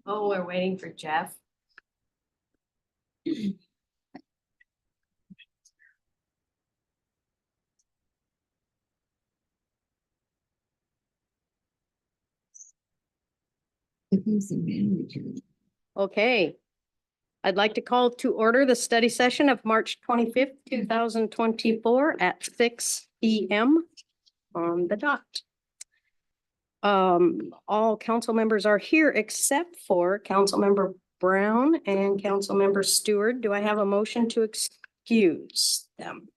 Oh, we're waiting for Jeff. Okay. I'd like to call to order the study session of March 25th, 2024 at 6 p.m. on the dot. All council members are here except for Councilmember Brown and Councilmember Stewart. Do I have a motion to excuse them?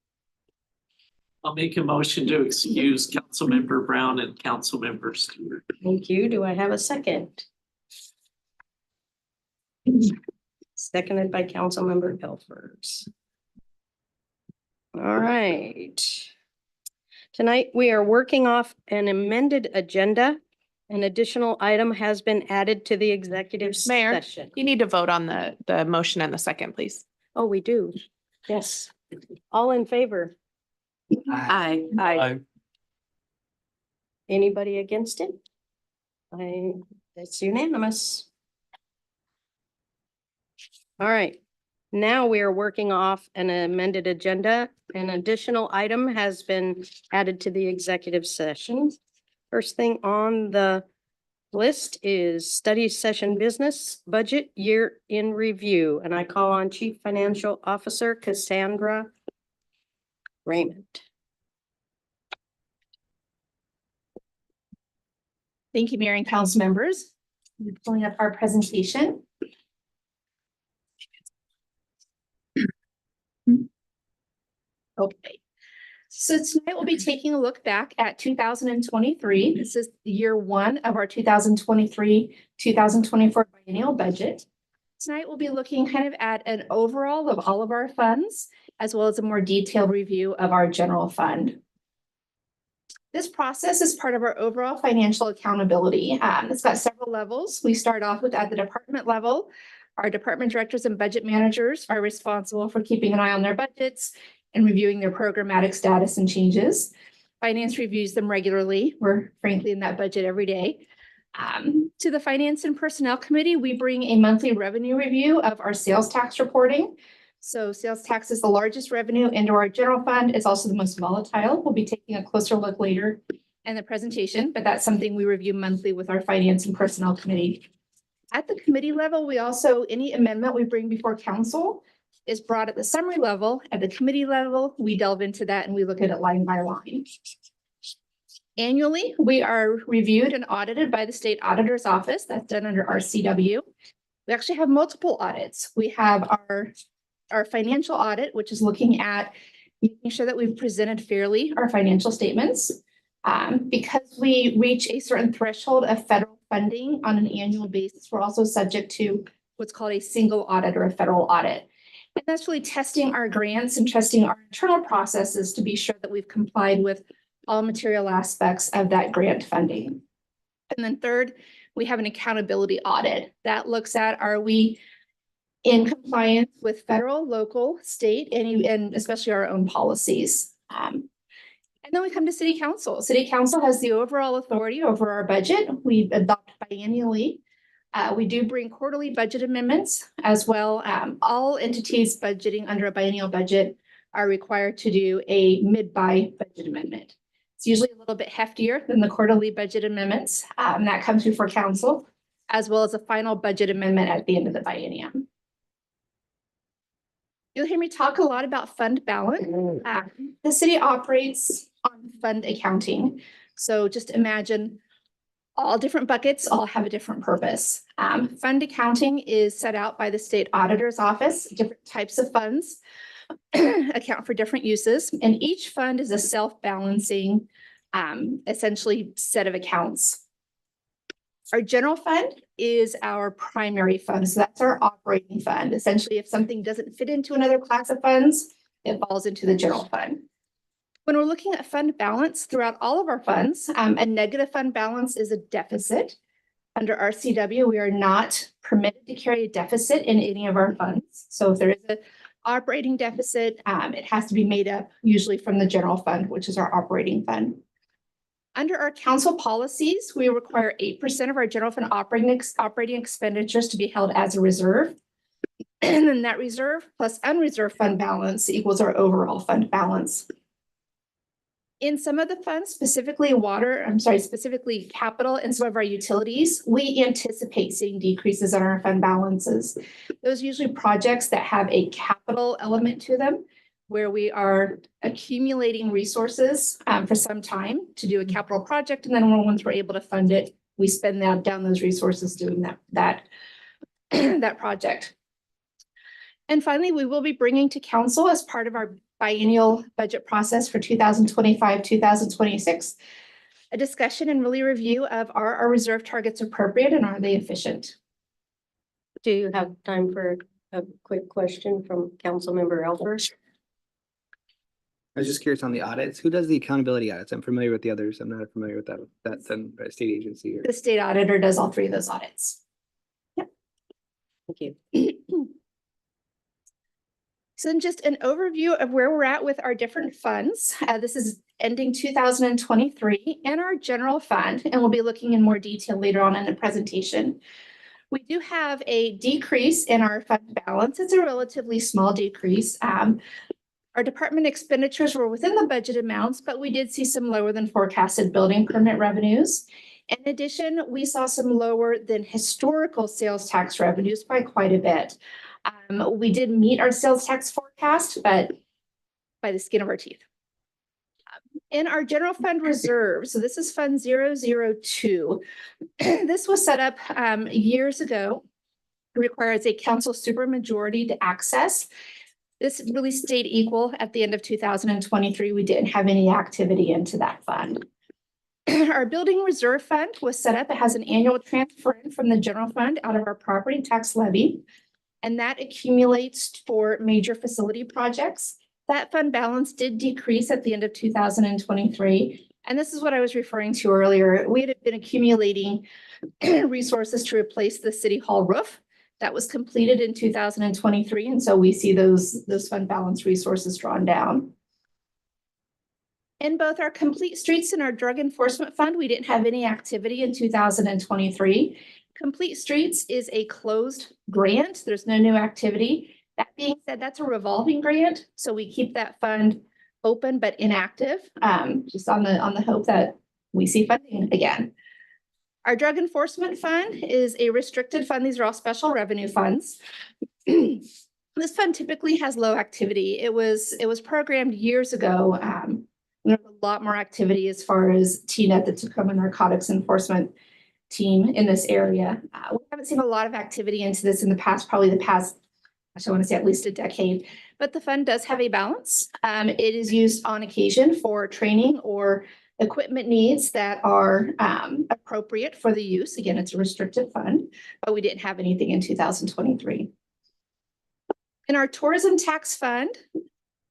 I'll make a motion to excuse Councilmember Brown and Councilmember Stewart. Thank you. Do I have a second? Seconded by Councilmember Pilfers. All right. Tonight, we are working off an amended agenda. An additional item has been added to the executive Mayor, session. you need to vote on the motion and the second, please. Oh, we do. Yes. All in favor? Aye. Anybody against it? It's unanimous. All right. Now we are working off an amended agenda. An additional item has been added to the executive session. First thing on the list is study session business budget year in review. And I call on Chief Financial Officer Cassandra Raymond. Thank you, Mayor and Council members. I'm pulling up our presentation. Okay. So tonight we'll be taking a look back at 2023. This is year one of our 2023-2024 biennial budget. Tonight we'll be looking kind of at an overall of all of our funds, as well as a more detailed review of our general fund. This process is part of our overall financial accountability. It's got several levels. We start off with at the department level. Our department directors and budget managers are responsible for keeping an eye on their budgets and reviewing their programmatic status and changes. Finance reviews them regularly. We're frankly in that budget every day. To the Finance and Personnel Committee, we bring a monthly revenue review of our sales tax reporting. So sales tax is the largest revenue into our general fund. It's also the most volatile. We'll be taking a closer look later in the presentation, but that's something we review monthly with our Finance and Personnel Committee. At the committee level, we also, any amendment we bring before council is brought at the summary level. At the committee level, we delve into that and we look at it line by line. Annually, we are reviewed and audited by the State Auditor's Office. That's done under our CW. We actually have multiple audits. We have our financial audit, which is looking at making sure that we've presented fairly our financial statements. Because we reach a certain threshold of federal funding on an annual basis, we're also subject to what's called a single audit or a federal audit. And that's really testing our grants and testing our internal processes to be sure that we've complied with all material aspects of that grant funding. And then third, we have an accountability audit that looks at, are we in compliance with federal, local, state, and especially our own policies. And then we come to City Council. City Council has the overall authority over our budget. We adopt biennially. We do bring quarterly budget amendments as well. All entities budgeting under a biennial budget are required to do a mid-buy budget amendment. It's usually a little bit heftier than the quarterly budget amendments. That comes before council, as well as a final budget amendment at the end of the biennium. You'll hear me talk a lot about fund balance. The city operates on fund accounting. So just imagine all different buckets all have a different purpose. Fund accounting is set out by the State Auditor's Office. Different types of funds account for different uses, and each fund is a self-balancing, essentially set of accounts. Our general fund is our primary fund. So that's our operating fund. Essentially, if something doesn't fit into another class of funds, it falls into the general fund. When we're looking at fund balance throughout all of our funds, a negative fund balance is a deficit. Under our CW, we are not permitted to carry a deficit in any of our funds. So if there is an operating deficit, it has to be made up usually from the general fund, which is our operating fund. Under our council policies, we require 8% of our general fund operating expenditures to be held as a reserve. And then that reserve plus unreserved fund balance equals our overall fund balance. In some of the funds, specifically specifically capital and some of our utilities, we anticipate seeing decreases in our fund balances. Those are usually projects that have a capital element to them, where we are accumulating resources for some time to do a capital project. And then once we're able to fund it, we spend down those resources doing that project. And finally, we will be bringing to council as part of our biennial budget process for 2025, 2026, a discussion and really review of are our reserve targets appropriate and are they efficient? Do you have time for a quick question from Councilmember Elfer? I was just curious on the audits. Who does the accountability audits? I'm familiar with the others. I'm not familiar with that. That's done by a state agency or. The state auditor does all three of those audits. Thank you. So then just an overview of where we're at with our different funds. This is ending 2023 and our general fund, and we'll be looking in more detail later on in the presentation. We do have a decrease in our fund balance. It's a relatively small decrease. Our department expenditures were within the budget amounts, but we did see some lower than forecasted building permit revenues. In addition, we saw some lower than historical sales tax revenues by quite a bit. We did meet our sales tax forecast, but by the skin of our teeth. In our general fund reserve, so this is Fund 002. This was set up years ago. It requires a council supermajority to access. This really stayed equal at the end of 2023. We didn't have any activity into that fund. Our building reserve fund was set up. It has an annual transfer in from the general fund out of our property tax levy, and that accumulates for major facility projects. That fund balance did decrease at the end of 2023. And this is what I was referring to earlier. We had been accumulating resources to replace the city hall roof. That was completed in 2023. And so we see those fund balance resources drawn down. In both our complete streets and our drug enforcement fund, we didn't have any activity in 2023. Complete Streets is a closed grant. There's no new activity. That being said, that's a revolving grant. So we keep that fund open but inactive, just on the hope that we see funding again. Our drug enforcement fund is a restricted fund. These are all special revenue funds. This fund typically has low activity. It was programmed years ago. There's a lot more activity as far as TNET, the Tacoma Narcotics Enforcement Team in this area. We haven't seen a lot of activity into this in the past, I want to say at least a decade, but the fund does have a balance. It is used on occasion for training or equipment needs that are appropriate for the use. Again, it's a restricted fund, but we didn't have anything in 2023. In our tourism tax fund,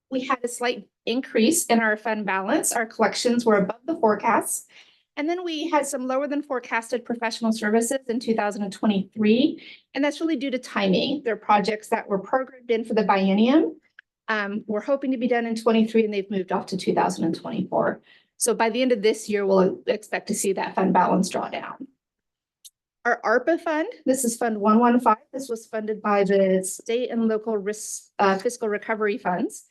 we had a slight increase in our fund balance. Our collections were above the forecasts. And then we had some lower than forecasted professional services in 2023. And that's really due to timing. There are projects that were programmed in for the biennium. We're hoping to be done in 23 and they've moved off to 2024. So by the end of this year, we'll expect to see that fund balance draw down. Our ARPA fund, this is Fund 115. This was funded by the state and local fiscal recovery funds.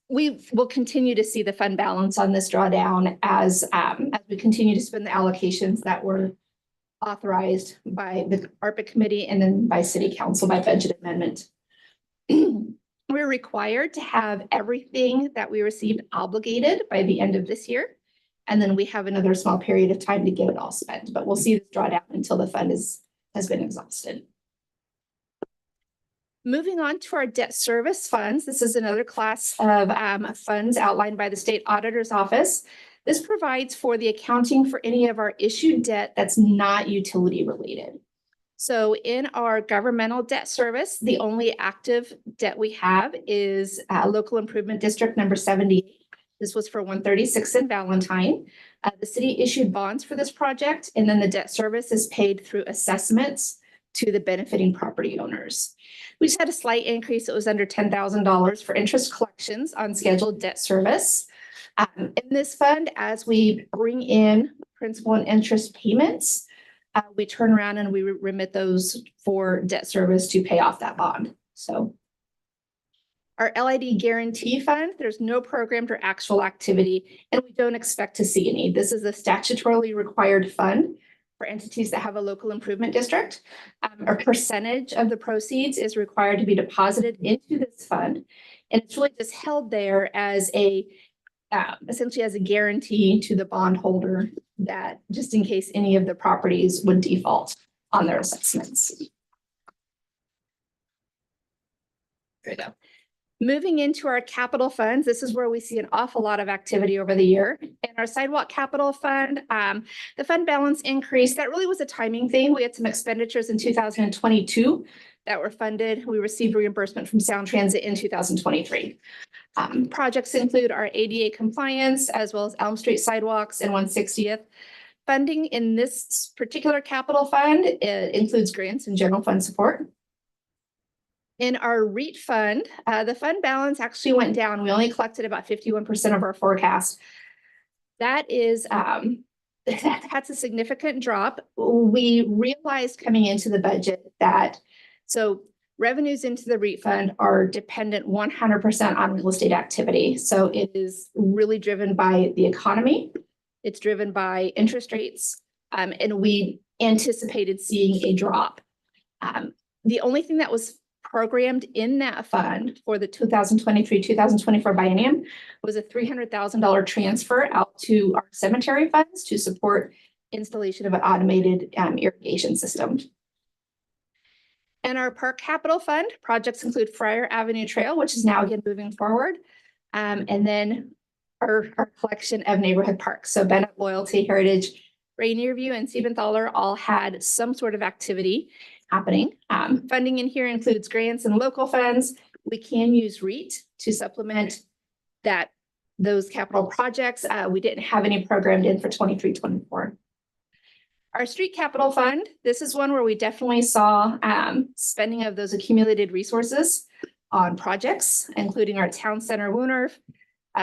We will continue to see the fund balance on this drawdown as we continue to spend the allocations that were authorized by the ARPA committee and then by city council by budget amendment. We're required to have everything that we received obligated by the end of this year. And then we have another small period of time to get it all spent, but we'll see this drawdown until the fund has been exhausted. Moving on to our debt service funds. This is another class of funds outlined by the state auditor's office. This provides for the accounting for any of our issued debt that's not utility related. So in our governmental debt service, the only active debt we have is local improvement district number 78. This was for 136 in Valentine. The city issued bonds for this project, and then the debt service is paid through assessments to the benefiting property owners. We just had a slight increase. It was under $10,000 for interest collections on scheduled debt service. In this fund, as we bring in principal and interest payments, we turn around and we remit those for debt service to pay off that bond. So our LID guarantee fund, there's no programmed or actual activity, and we don't expect to see any. This is a statutorily required fund for entities that have a local improvement district. A percentage of the proceeds is required to be deposited into this fund. And it's really just held there as a, essentially as a guarantee to the bondholder that just in case any of the properties would default on their assessments. There you go. Moving into our capital funds, this is where we see an awful lot of activity over the year. In our sidewalk capital fund, the fund balance increase, that really was a timing thing. We had some expenditures in 2022 that were funded. We received reimbursement from Sound Transit in 2023. Projects include our ADA compliance, as well as Elm Street sidewalks and 160th. Funding in this particular capital fund includes grants and general fund support. In our REIT fund, the fund balance actually went down. We only collected about 51% of our forecast. That is, that's a significant drop. We realized coming into the budget that, so revenues into the REIT fund are dependent 100% on real estate activity. So it is really driven by the economy. It's driven by interest rates, and we anticipated seeing a drop. The only thing that was programmed in that fund for the 2023-2024 biennium was a $300,000 transfer out to our cemetery funds to support installation of an automated irrigation system. And our park capital fund projects include Friar Avenue Trail, which is now again moving forward. And then our collection of neighborhood parks. So Bennett, Loyalty, Heritage, Rainier View, and Siebenthaler all had some sort of activity happening. Funding in here includes grants and local funds. We can use REIT to supplement those capital projects. We didn't have any programmed in for 23-24. Our street capital fund, this is one where we definitely saw spending of those accumulated resources on projects, including our town center Wooner,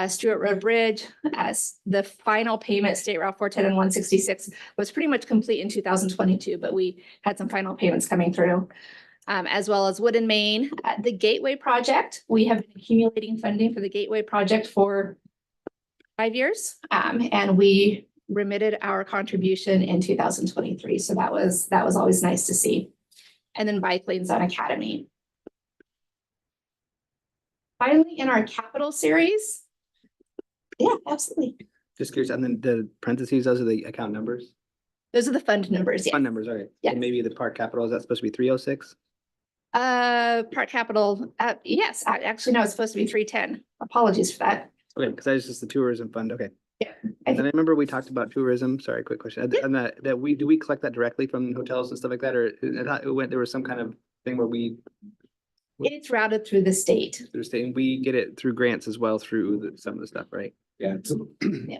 Stewart Road Bridge. As the final payment, State Route 410 and 166 was pretty much complete in 2022, but we had some final payments coming through, as well as Wood and Main. The Gateway project, we have been accumulating funding for the Gateway project for 5 years, and we remitted our contribution in 2023. So that was always nice to see. And then Bike Lanes on Academy. Finally, in our capital series. Yeah, absolutely. Just curious, and then the parentheses, those are the account numbers? Those are the fund numbers. Yeah. Fund numbers, all right. Yes. And maybe the park capital, is that supposed to be 306? Park capital. Yes, actually, no, it's supposed to be 310. Apologies for that. Okay, because that was just the tourism fund, okay. Yeah. And I remember we talked about tourism, sorry, quick question, and that do we collect that directly from hotels and stuff like that, or I thought there was some kind of thing where It's routed through the state. we get it through grants as well through some of the stuff, right? Yeah, it's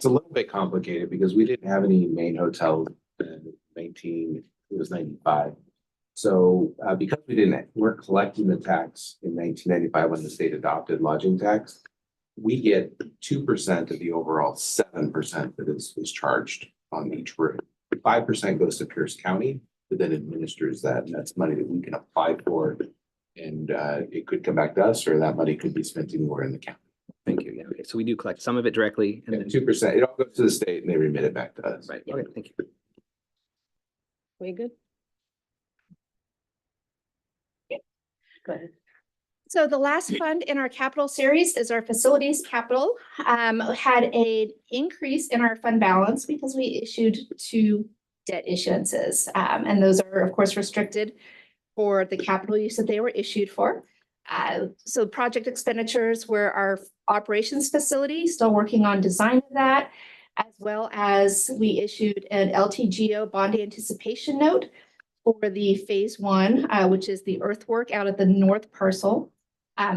a little bit complicated because we didn't have any main hotels in 95. So because weren't collecting the tax in 1995 when the state adopted lodging tax, we get 2% of the overall 7% that is charged on each room. 5% goes to Pierce County, that then administers that, and that's money that we can apply for. And it could come back to us, or that money could be spent anywhere in the county. Thank you, yeah, okay, so we do collect some of it directly and And then, 2%, it all goes to the state and they remit it back to us. right, okay, thank you. We good? Go ahead. So the last fund in our capital series is our facilities capital. Had an increase in our fund balance because we issued 2 debt issuances. And those are, of course, restricted for the capital use that they were issued for. So project expenditures were our operations facility, still working on design of that, as well as we issued an LTGO bond anticipation note for the phase 1, which is the earthwork out at the north parcel,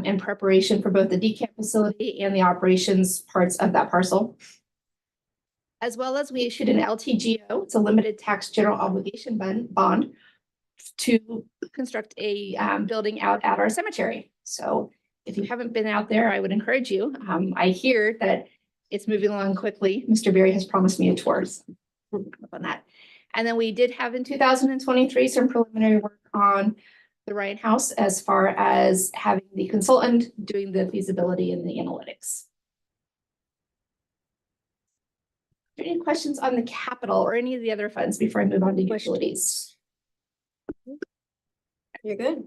in preparation for both the decamp facility and the operations parts of that parcel. As well as we issued an LTGO, it's a limited tax general obligation bond to construct a building out at our cemetery. So if you haven't been out there, I would encourage you. I hear that it's moving along quickly. Mr. Berry has promised me a tour so up on that. And then we did have in 2023 some preliminary work on the Ryan House as far as having the consultant doing the feasibility and the analytics. Any questions on the capital or any of the other funds before I move on to utilities? You're good.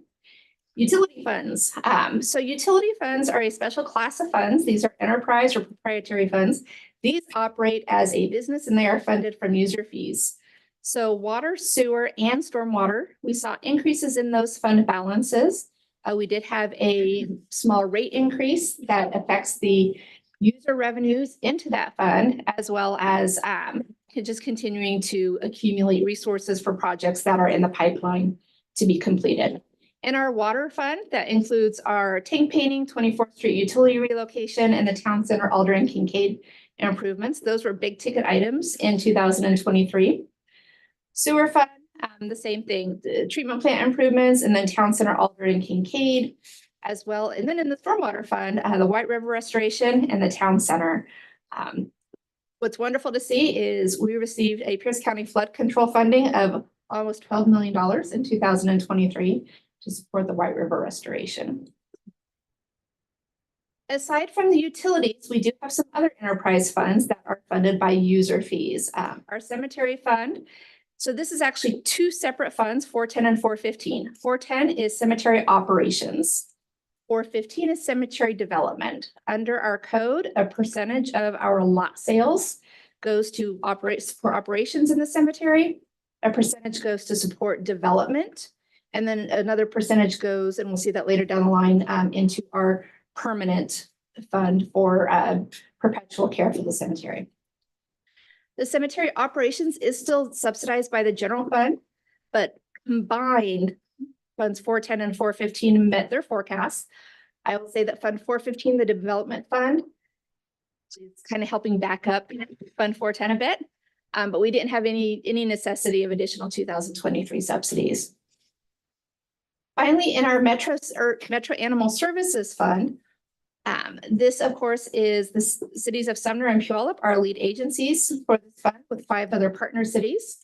Utility funds. So utility funds are a special class of funds. These are enterprise or proprietary funds. These operate as a business and they are funded from user fees. So water, sewer, and stormwater, we saw increases in those fund balances. We did have a small rate increase that affects the user revenues into that fund, as well as just continuing to accumulate resources for projects that are in the pipeline to be completed. In our water fund, that includes our tank painting, 24th Street utility relocation, and the town center Alder and Kincaid improvements. Those were big ticket items in 2023. Sewer fund, the same thing, the treatment plant improvements, and then town center Alder and Kincaid as well. And then in the stormwater fund, the White River restoration and the town center. What's wonderful to see is we received a Pierce County flood control funding of almost $12 million in 2023 to support the White River restoration. Aside from the utilities, we do have some other enterprise funds that are funded by user fees. Our cemetery fund. So this is actually two separate funds, 410 and 415. 410 is cemetery operations. 415 is cemetery development. Under our code, a percentage of our lot sales goes to support operations in the cemetery. A percentage goes to support development. And then another percentage goes, and we'll see that later down the line, into our permanent fund for perpetual care for the cemetery. The cemetery operations is still subsidized by the general fund, but combined funds 410 and 415 met their forecasts. I will say that Fund 415, the development fund, is kind of helping back up Fund 410 a bit, but we didn't have any necessity of additional 2023 subsidies. Finally, in our Metro Animal Services Fund, this, of course, is the cities of Sumner and Puyallup, our lead agencies for this fund with 5 other partner cities.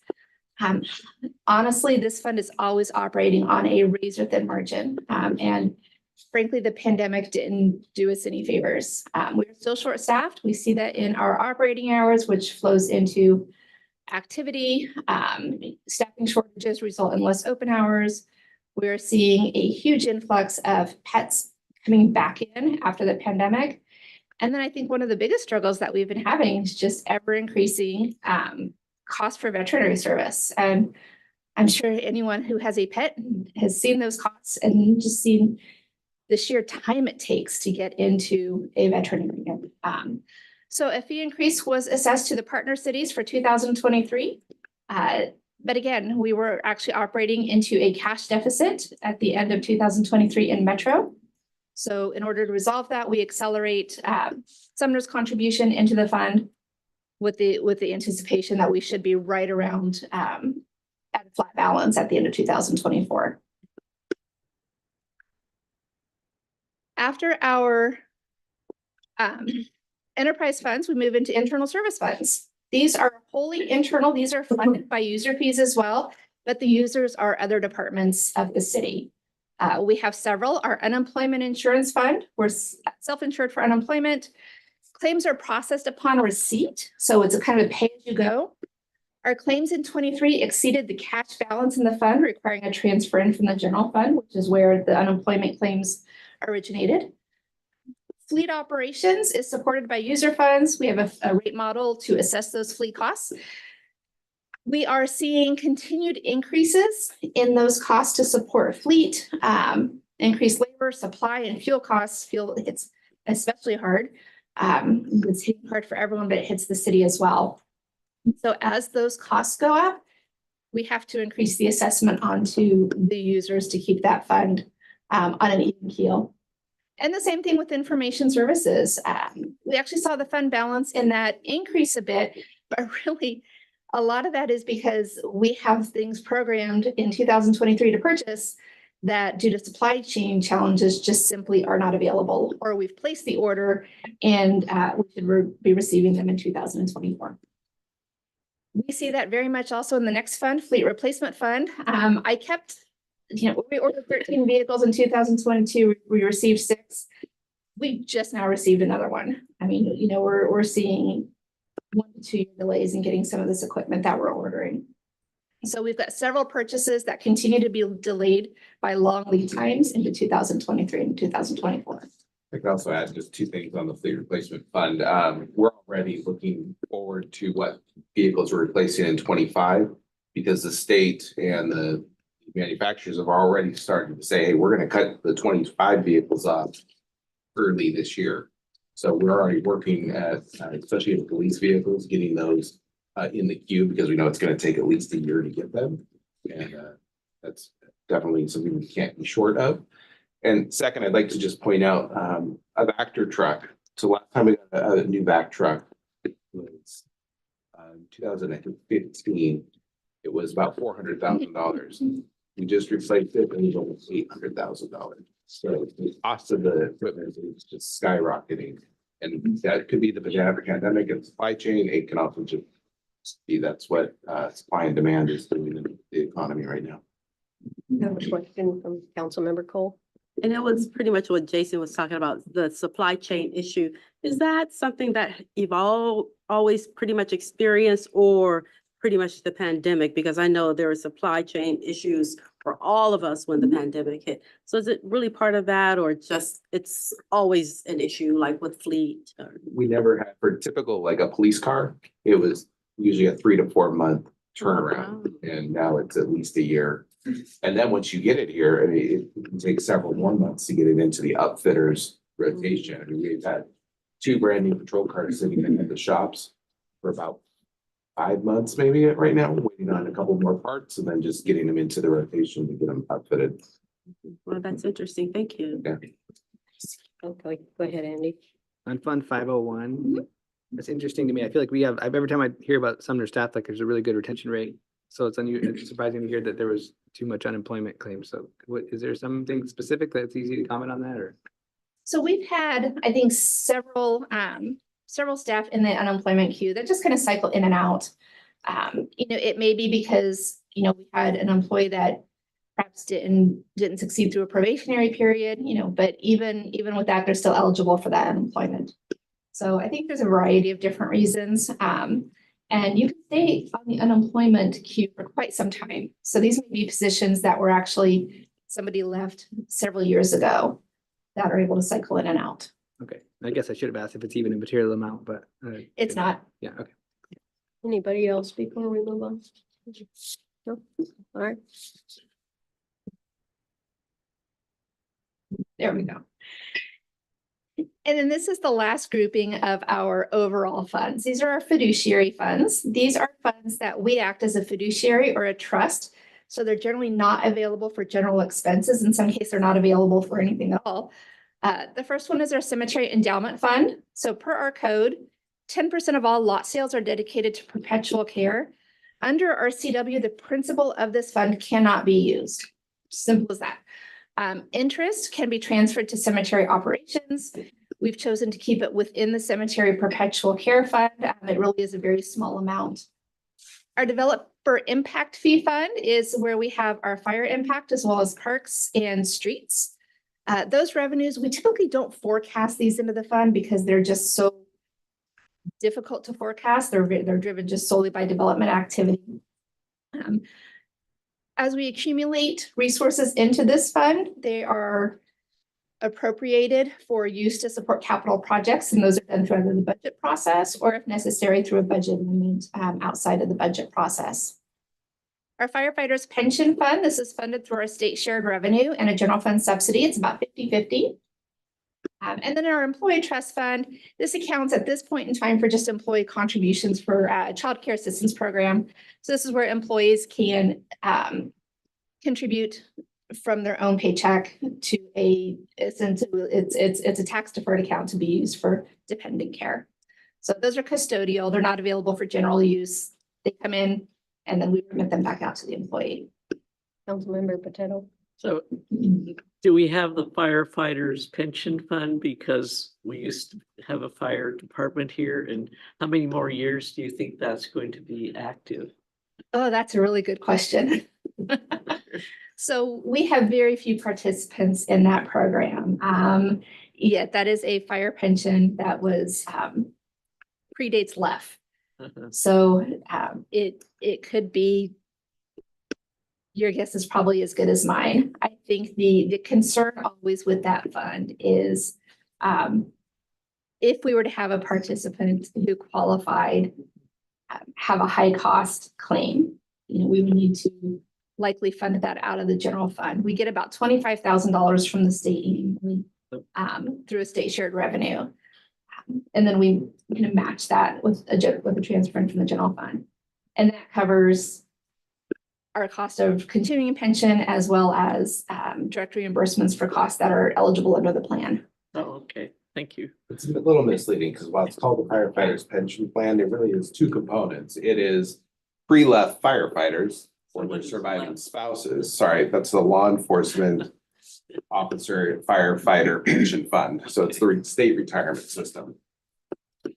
Honestly, this fund is always operating on a razor thin margin. And frankly, the pandemic didn't do us any favors. We're still short staffed. We see that in our operating hours, which flows into activity. Staffing shortages result in less open hours. We're seeing a huge influx of pets coming back in after the pandemic. And then I think one of the biggest struggles that we've been having is just ever increasing cost for veterinary service. And I'm sure anyone who has a pet has seen those costs and just seen the sheer time it takes to get into a veterinarian. So a fee increase was assessed to the partner cities for 2023. But again, we were actually operating into a cash deficit at the end of 2023 in Metro. So in order to resolve that, we accelerate Sumner's contribution into the fund with the anticipation that we should be right around at a flat balance at the end of 2024. After our enterprise funds, we move into internal service funds. These are wholly internal. These are funded by user fees as well, but the users are other departments of the city. We have several. Our unemployment insurance fund, we're self-insured for unemployment. Claims are processed upon receipt, so it's a kind of pay-as-you-go. Our claims in 23 exceeded the cash balance in the fund, requiring a transfer in from the general fund, which is where the unemployment claims originated. Fleet operations is supported by user funds. We have a rate model to assess those fleet costs. We are seeing continued increases in those costs to support fleet, increased labor, supply, and fuel costs. Fuel hits especially hard. It's hitting hard for everyone, but it hits the city as well. So as those costs go up, we have to increase the assessment onto the users to keep that fund on an even keel. And the same thing with information services. We actually saw the fund balance in that increase a bit, but really a lot of that is because we have things programmed in 2023 to purchase that due to supply chain challenges just simply are not available, or we've placed the order and we should be receiving them in 2024. We see that very much also in the next fund, Fleet Replacement Fund. I kept, we ordered 13 vehicles in 2022, we received 6. We just now received another one. I mean, we're seeing 1 to 2 year delays in getting some of this equipment that we're ordering. So we've got several purchases that continue to be delayed by long lead times into 2023 and 2024. I can also add just 2 things on the fleet replacement fund. We're already looking forward to what vehicles we're replacing in 25 because the state and the manufacturers have already started to say, hey, we're going to cut the 25 vehicles off early this year. So we're already working at, especially with police vehicles, getting those in the queue because we know it's going to take at least a year to get them. And that's definitely something we can't be short of. And second, I'd like to just point out a Vector truck. So last time we got a new vac truck was 2015. It was about $400,000. We just replaced it and it was almost $800,000. So the cost of the equipment is just skyrocketing. And that could be the pandemic and supply chain. It can also just be that's what supply and demand is doing in the economy right now. I have a question from Councilmember Cole. And it was pretty much what Jason was talking about, the supply chain issue. Is that something that you've always pretty much experienced or pretty much the pandemic? Because I know there were supply chain issues for all of us when the pandemic hit. So is it really part of that or just it's always an issue like with fleet? We never had for typical like a police car, it was usually a 3 to 4 month turnaround. And now it's at least a year. And then once you get it here, I mean, it can take several more months to get it into the upfitters rotation. I mean, we've had 2 brand new patrol cars sitting in the shops for about 5 months, maybe right now, waiting on a couple more parts and then just getting them into the rotation to get them outfitted. Well, that's interesting. Thank you. Yeah. Okay, go ahead, Andy. On Fund 501, that's interesting to me. I feel like we have, every time I hear about Sumner staff, like there's a really good retention rate. So it's surprising to hear that there was too much unemployment claims. So what, is there something specific that's easy to comment on that or? So we've had, I think, several staff in the unemployment queue that just kind of cycle in and out. It may be because, we had an employee that perhaps didn't succeed through a probationary period, but even with that, they're still eligible for that unemployment. So I think there's a variety of different reasons. And you can stay on the unemployment queue for quite some time. So these may be positions that were actually somebody left several years ago that are able to cycle in and out. Okay, I guess I should have asked if it's even a material amount, but. It's not. Yeah, okay. Anybody else before we move on? No? All right. There we go. And then this is the last grouping of our overall funds. These are our fiduciary funds. These are funds that we act as a fiduciary or a trust. So they're generally not available for general expenses. In some cases, they're not available for anything at all. The first one is our cemetery endowment fund. So per our code, 10% of all lot sales are dedicated to perpetual care. Under our CW, the principal of this fund cannot be used. Simple as that. Interest can be transferred to cemetery operations. We've chosen to keep it within the cemetery perpetual care fund. It really is a very small amount. Our developer impact fee fund is where we have our fire impact as well as parks and streets. Those revenues, we typically don't forecast these into the fund because they're just so difficult to forecast. They're driven just solely by development activity. As we accumulate resources into this fund, they are appropriated for use to support capital projects, and those are done through either the budget process or, if necessary, through a budget amendment outside of the budget process. Our firefighters pension fund, this is funded through our state shared revenue and a general fund subsidy. It's about 50-50. And then our employee trust fund, this accounts at this point in time for just employee contributions for child care assistance program. So this is where employees can contribute from their own paycheck to it's a tax deferred account to be used for dependent care. So those are custodial. They're not available for general use. They come in and then we remit them back out to the employee. Councilmember Potato. So do we have the firefighters pension fund? Because we used to have a fire department here, and how many more years do you think that's going to be active? Oh, that's a really good question. So we have very few participants in that program. Yeah, that is a fire pension that was predates LEF. So it could be, your guess is probably as good as mine. I think the concern always with that fund is if we were to have a participant who qualified, have a high cost claim, we would need to likely fund that out of the general fund. We get about $25,000 from the state annually through a state shared revenue. And then we match that with a transfer from the general fund. And that covers our cost of continuing pension as well as direct reimbursements for costs that are eligible under the plan. Oh, okay, thank you. It's a little misleading because while it's called the firefighters pension plan, there really is two components. It is pre-left firefighters or their surviving spouses. Sorry, that's the law enforcement officer firefighter pension fund. So it's the state retirement system.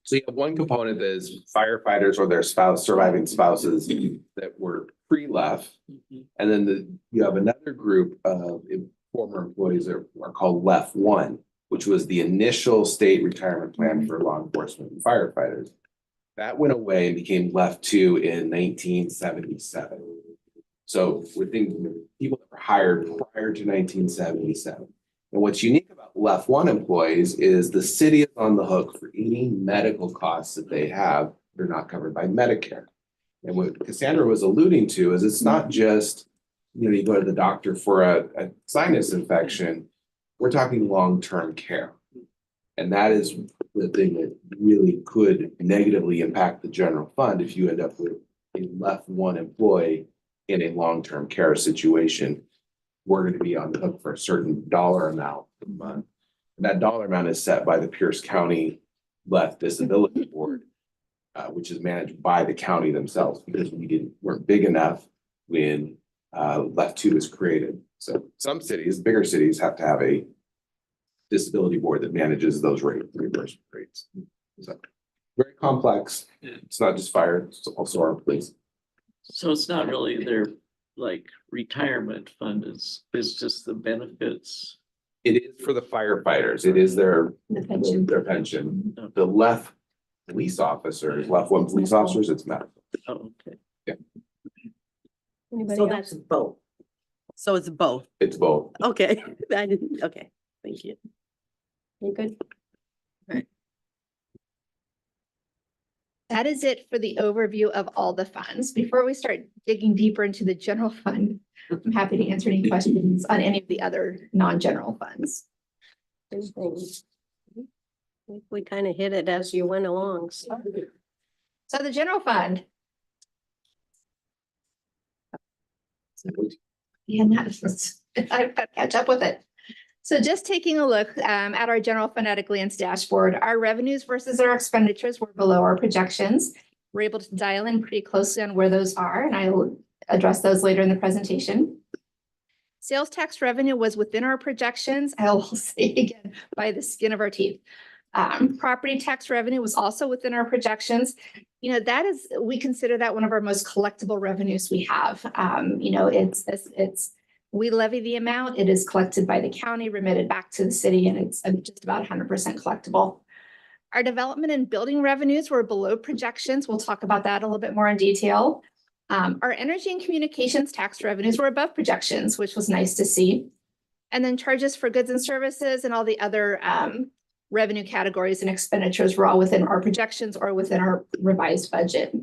So you have one component that is firefighters or their surviving spouses that were pre-left. And then you have another group of former employees that are called LEF 1, which was the initial state retirement plan for law enforcement and firefighters. That went away and became LEF 2 in 1977. So we're thinking people that were hired prior to 1977. And what's unique about LEF 1 employees is the city is on the hook for any medical costs that they have. They're not covered by Medicare. And what Cassandra was alluding to is it's not just, you go to the doctor for a sinus infection. We're talking long-term care. And that is the thing that really could negatively impact the general fund if you end up with a LEF 1 employee in a long-term care situation. We're going to be on the hook for a certain dollar amount per month. And that dollar amount is set by the Pierce County LEF Disability Board, which is managed by the county themselves because weren't big enough when LEF 2 was created. So some cities, bigger cities, have to have a disability board that manages those reimbursement rates. So very complex. It's not just fire, it's also our police. So it's not really their retirement fund, it's just the benefits. It is for the firefighters. It is their pension. pension. The LEF police officers, LEF 1 police officers, it's medical. Oh, okay. Anybody So else? that's both. So it's both. It's both. Okay, okay, thank you. You good? That is it for the overview of all the funds. Before we start digging deeper into the general fund, I'm happy to answer any questions on any of the other non-general funds. Anything? I think we kind of hit it as you went along. So So the general fund. Yeah, I've got to catch up with it. So just taking a look at our general fund at a glance dashboard, our revenues versus our expenditures were below our projections. We're able to dial in pretty closely on where those are, and I will address those later in the presentation. Sales tax revenue was within our projections. I will say again, by the skin of our teeth. Property tax revenue was also within our projections. We consider that one of our most collectible revenues we have. We levy the amount, it is collected by the county, remitted back to the city, and it's just about 100% collectible. Our development and building revenues were below projections. We'll talk about that a little bit more in detail. Our energy and communications tax revenues were above projections, which was nice to see. And then charges for goods and services and all the other revenue categories and expenditures were all within our projections or within our revised budget.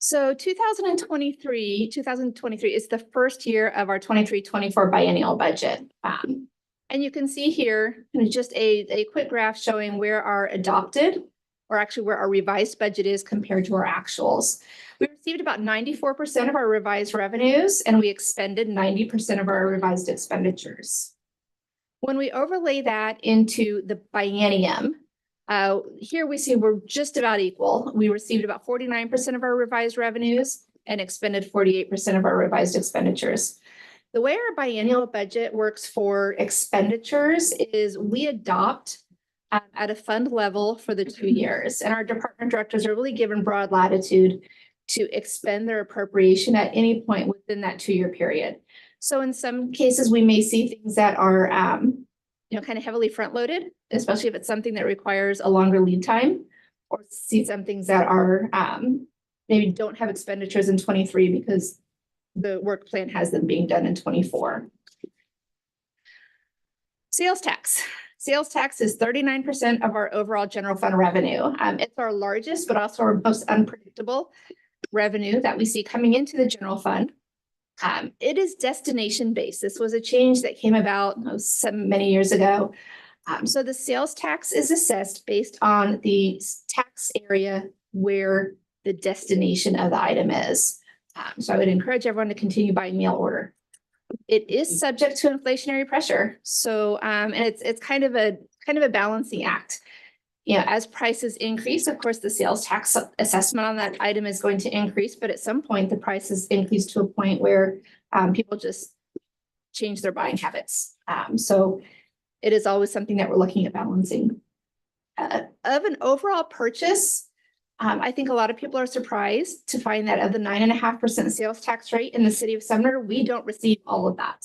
So 2023 is the first year of our 23-24 biennial budget. And you can see here just a quick graph showing where our adopted, or actually where our revised budget is compared to our actuals. We received about 94% of our revised revenues, and we expended 90% of our revised expenditures. When we overlay that into the biennium, here we see we're just about equal. We received about 49% of our revised revenues, and expended 48% of our revised expenditures. The way our biennial budget works for expenditures is we adopt at a fund level for the 2 years, and our department directors are really given broad latitude to expend their appropriation at any point within that 2-year period. So in some cases, we may see things that are, kind of heavily front-loaded, especially if it's something that requires a longer lead time, or see some things that are, maybe don't have expenditures in 23 because the work plan has them being done in 24. Sales tax. Sales tax is 39% of our overall general fund revenue. It's our largest, but also our most unpredictable revenue that we see coming into the general fund. It is destination-based. This was a change that came about many years ago. So the sales tax is assessed based on the tax area where the destination of the item is. So I would encourage everyone to continue buying mail order. It is subject to inflationary pressure. So, and it's kind of a balancing act. As prices increase, of course, the sales tax assessment on that item is going to increase, but at some point the prices increase to a point where people just change their buying habits. So it is always something that we're looking at balancing. Of an overall purchase, I think a lot of people are surprised to find that of the 9.5% sales tax rate in the city of Sumner, we don't receive all of that.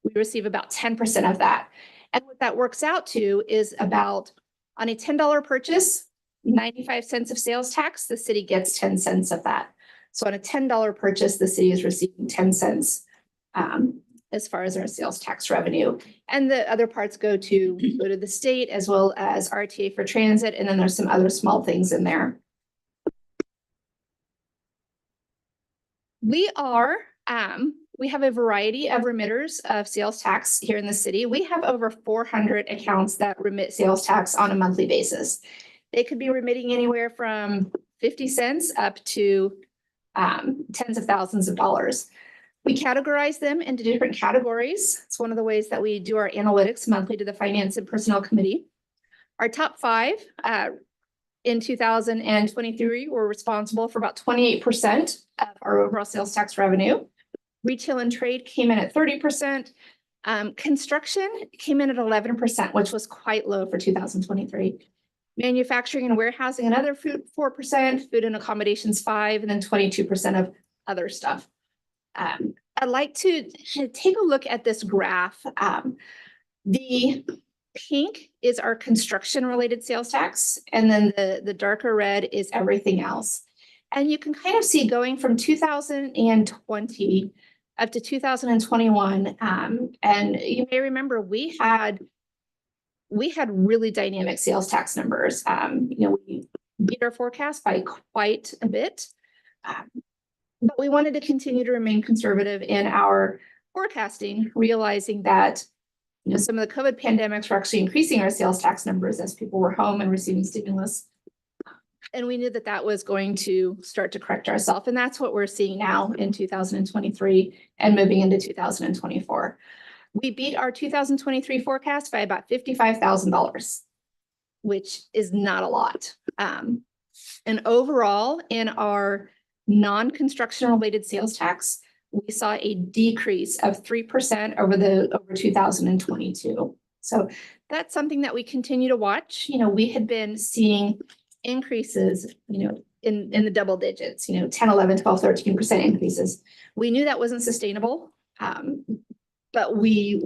We receive about 10% of that. And what that works out to is about, on a $10 purchase, 95 cents of sales tax, the city gets 10 cents of that. So on a $10 purchase, the city is receiving 10 cents as far as our sales tax revenue. And the other parts go to the state as well as RTA for transit. And then there's some other small things in there. We have a variety of remitters of sales tax here in the city. We have over 400 accounts that remit sales tax on a monthly basis. They could be remitting anywhere from 50 cents up to tens of thousands of dollars. We categorize them into different categories. It's one of the ways that we do our analytics monthly to the Finance and Personnel Committee. Our top 5 in 2023 were responsible for about 28% of our overall sales tax revenue. Retail and trade came in at 30%. Construction came in at 11%, which was quite low for 2023. Manufacturing and warehousing, another 4%, food and accommodations 5%, and then 22% of other stuff. I'd like to take a look at this graph. The pink is our construction-related sales tax, and then the darker red is everything else. And you can kind of see going from 2020 up to 2021. And you may remember we had really dynamic sales tax numbers. We beat our forecast by quite a bit. But we wanted to continue to remain conservative in our forecasting, realizing that some of the COVID pandemics were actually increasing our sales tax numbers as people were home and receiving stimulus. And we knew that that was going to start to correct ourselves. And that's what we're seeing now in 2023 and moving into 2024. We beat our 2023 forecast by about $55,000, which is not a lot. And overall, in our non-construction related sales tax, we saw a decrease of 3% over 2022. So that's something that we continue to watch. We had been seeing increases, in the double digits, 10, 11, 12, 13% increases. We knew that wasn't sustainable, but we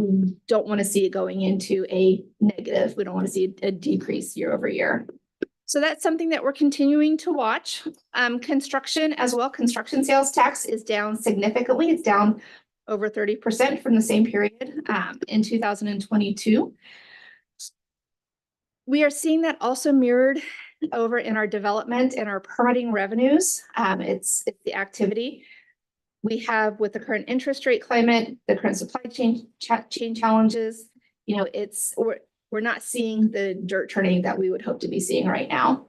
don't want to see it going into a negative. We don't want to see a decrease year over year. So that's something that we're continuing to watch. Construction as well. Construction sales tax is down significantly. It's down over 30% from the same period in 2022. We are seeing that also mirrored over in our development and our permitting revenues. It's the activity we have with the current interest rate climate, the current supply chain challenges. We're not seeing the dirt turning that we would hope to be seeing right now.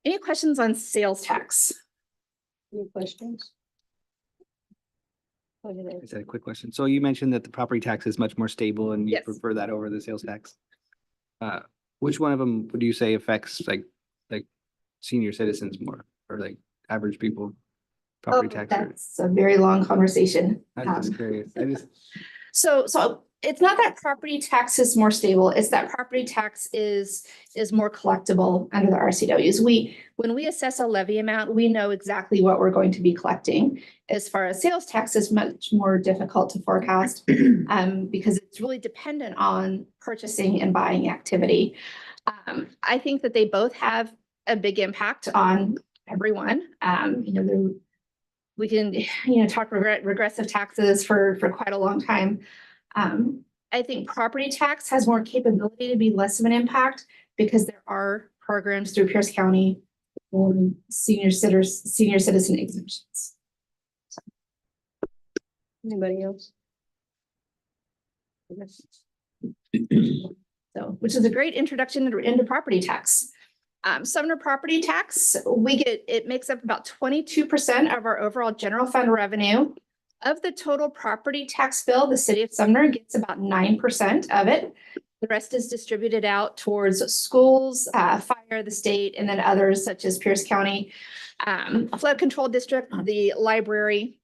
Any questions on sales tax? Any questions? I just had a quick question. So you mentioned that the property tax is much more stable and you Yes. prefer that over the sales tax. Which one of them would you say affects like senior citizens more, or like average people? Oh, Property tax rate? that's a very long conversation. I'm just curious. I just, So it's not that property tax is more stable, it's that property tax is more collectible under the RCWs. When we assess a levy amount, we know exactly what we're going to be collecting. As far as sales tax is much more difficult to forecast, because it's really dependent on purchasing and buying activity. I think that they both have a big impact on everyone. We can, talk regressive taxes for quite a long time. I think property tax has more capability to be less of an impact because there are programs through Pierce County for senior citizen exemptions. Anybody else? So, which is a great introduction into property tax. Sumner property tax, it makes up about 22% of our overall general fund revenue. Of the total property tax bill, the city of Sumner gets about 9% of it. The rest is distributed out towards schools, fire, the state, and then others such as Pierce County, flood control district, the library.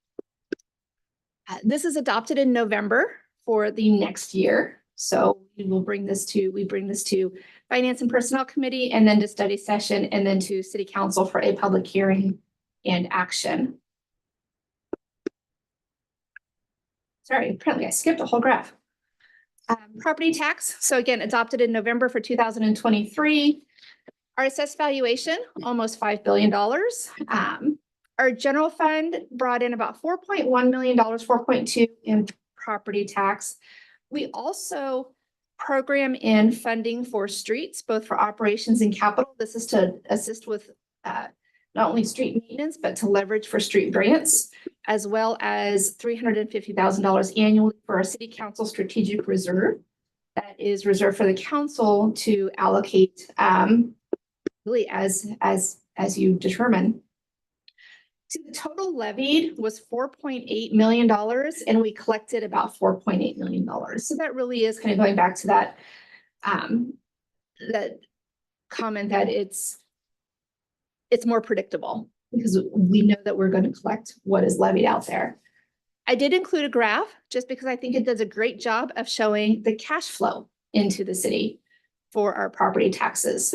This is adopted in November for the next year. So we bring this to Finance and Personnel Committee and then to study session and then to City Council for a public hearing and action. Sorry, apparently I skipped a whole graph. Property tax. So again, adopted in November for 2023. Our assessed valuation, almost $5 billion. Our general fund brought in about $4.1 million, 4.2 in property tax. We also program in funding for streets, both for operations and capital. This is to assist with not only street maintenance, but to leverage for street grants, as well as $350,000 annually for our city council strategic reserve. That is reserved for the council to allocate really as you determine. So the total levied was $4.8 million and we collected about $4.8 million. So that really is kind of going back to that comment that it's more predictable because we know that we're going to collect what is levied out there. I did include a graph just because I think it does a great job of showing the cash flow into the city for our property taxes.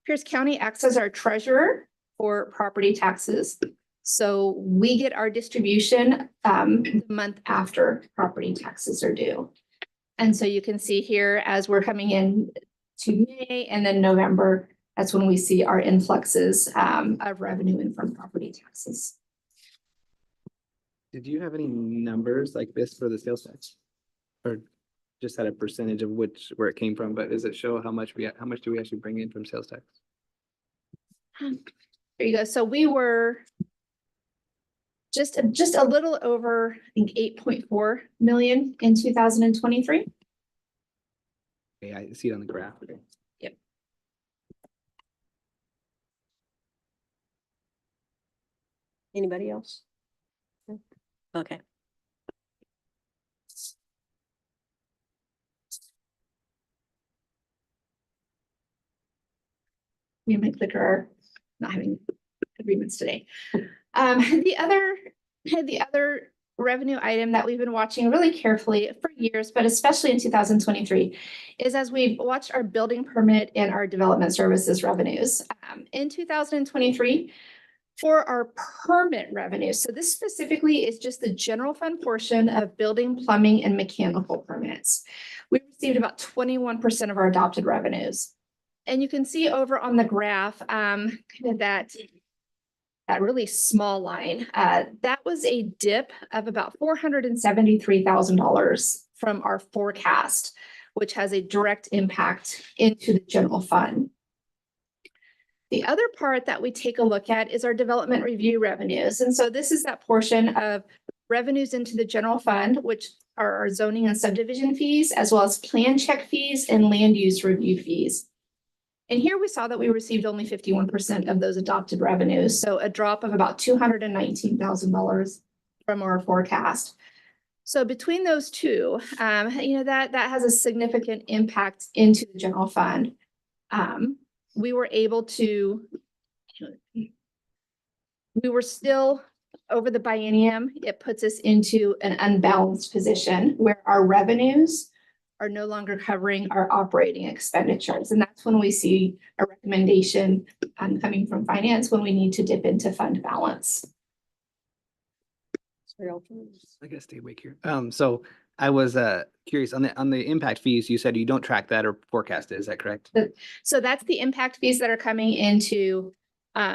Pierce County acts as our treasurer for property taxes. So we get our distribution the month after property taxes are due. And so you can see here as we're coming in to May and then November, that's when we see our influxes of revenue in from property taxes. did you have any numbers like this for the sales tax? Or just had a percentage of where it came from, but does it show how much do we actually bring in from sales tax? There you go. So we were just a little over, I think, 8.4 million in 2023. Okay, I see it on the graph. Okay. Yep. Anybody else? Okay. Me and my clicker are not having agreements today. The other revenue item that we've been watching really carefully for years, but especially in 2023, is as we've watched our building permit and our development services revenues. In 2023, for our permit revenue, so this specifically is just the general fund portion of building, plumbing, and mechanical permits. We received about 21% of our adopted revenues. And you can see over on the graph, kind of that really small line, that was a dip of about $473,000 from our forecast, which has a direct impact into the general fund. The other part that we take a look at is our development review revenues. And so this is that portion of revenues into the general fund, which are our zoning and subdivision fees, as well as plan check fees and land use review fees. And here we saw that we received only 51% of those adopted revenues. So a drop of about $219,000 from our forecast. So between those two, that has a significant impact into the general fund. We were able to we were still over the biennium, it puts us into an unbalanced position where our revenues are no longer covering our operating expenditures. And that's when we see a recommendation coming from finance when we need to dip into fund balance. I gotta stay awake here. So I was curious on the impact fees, you said you don't track that or forecast it, is that correct? So that's the impact fees that are coming into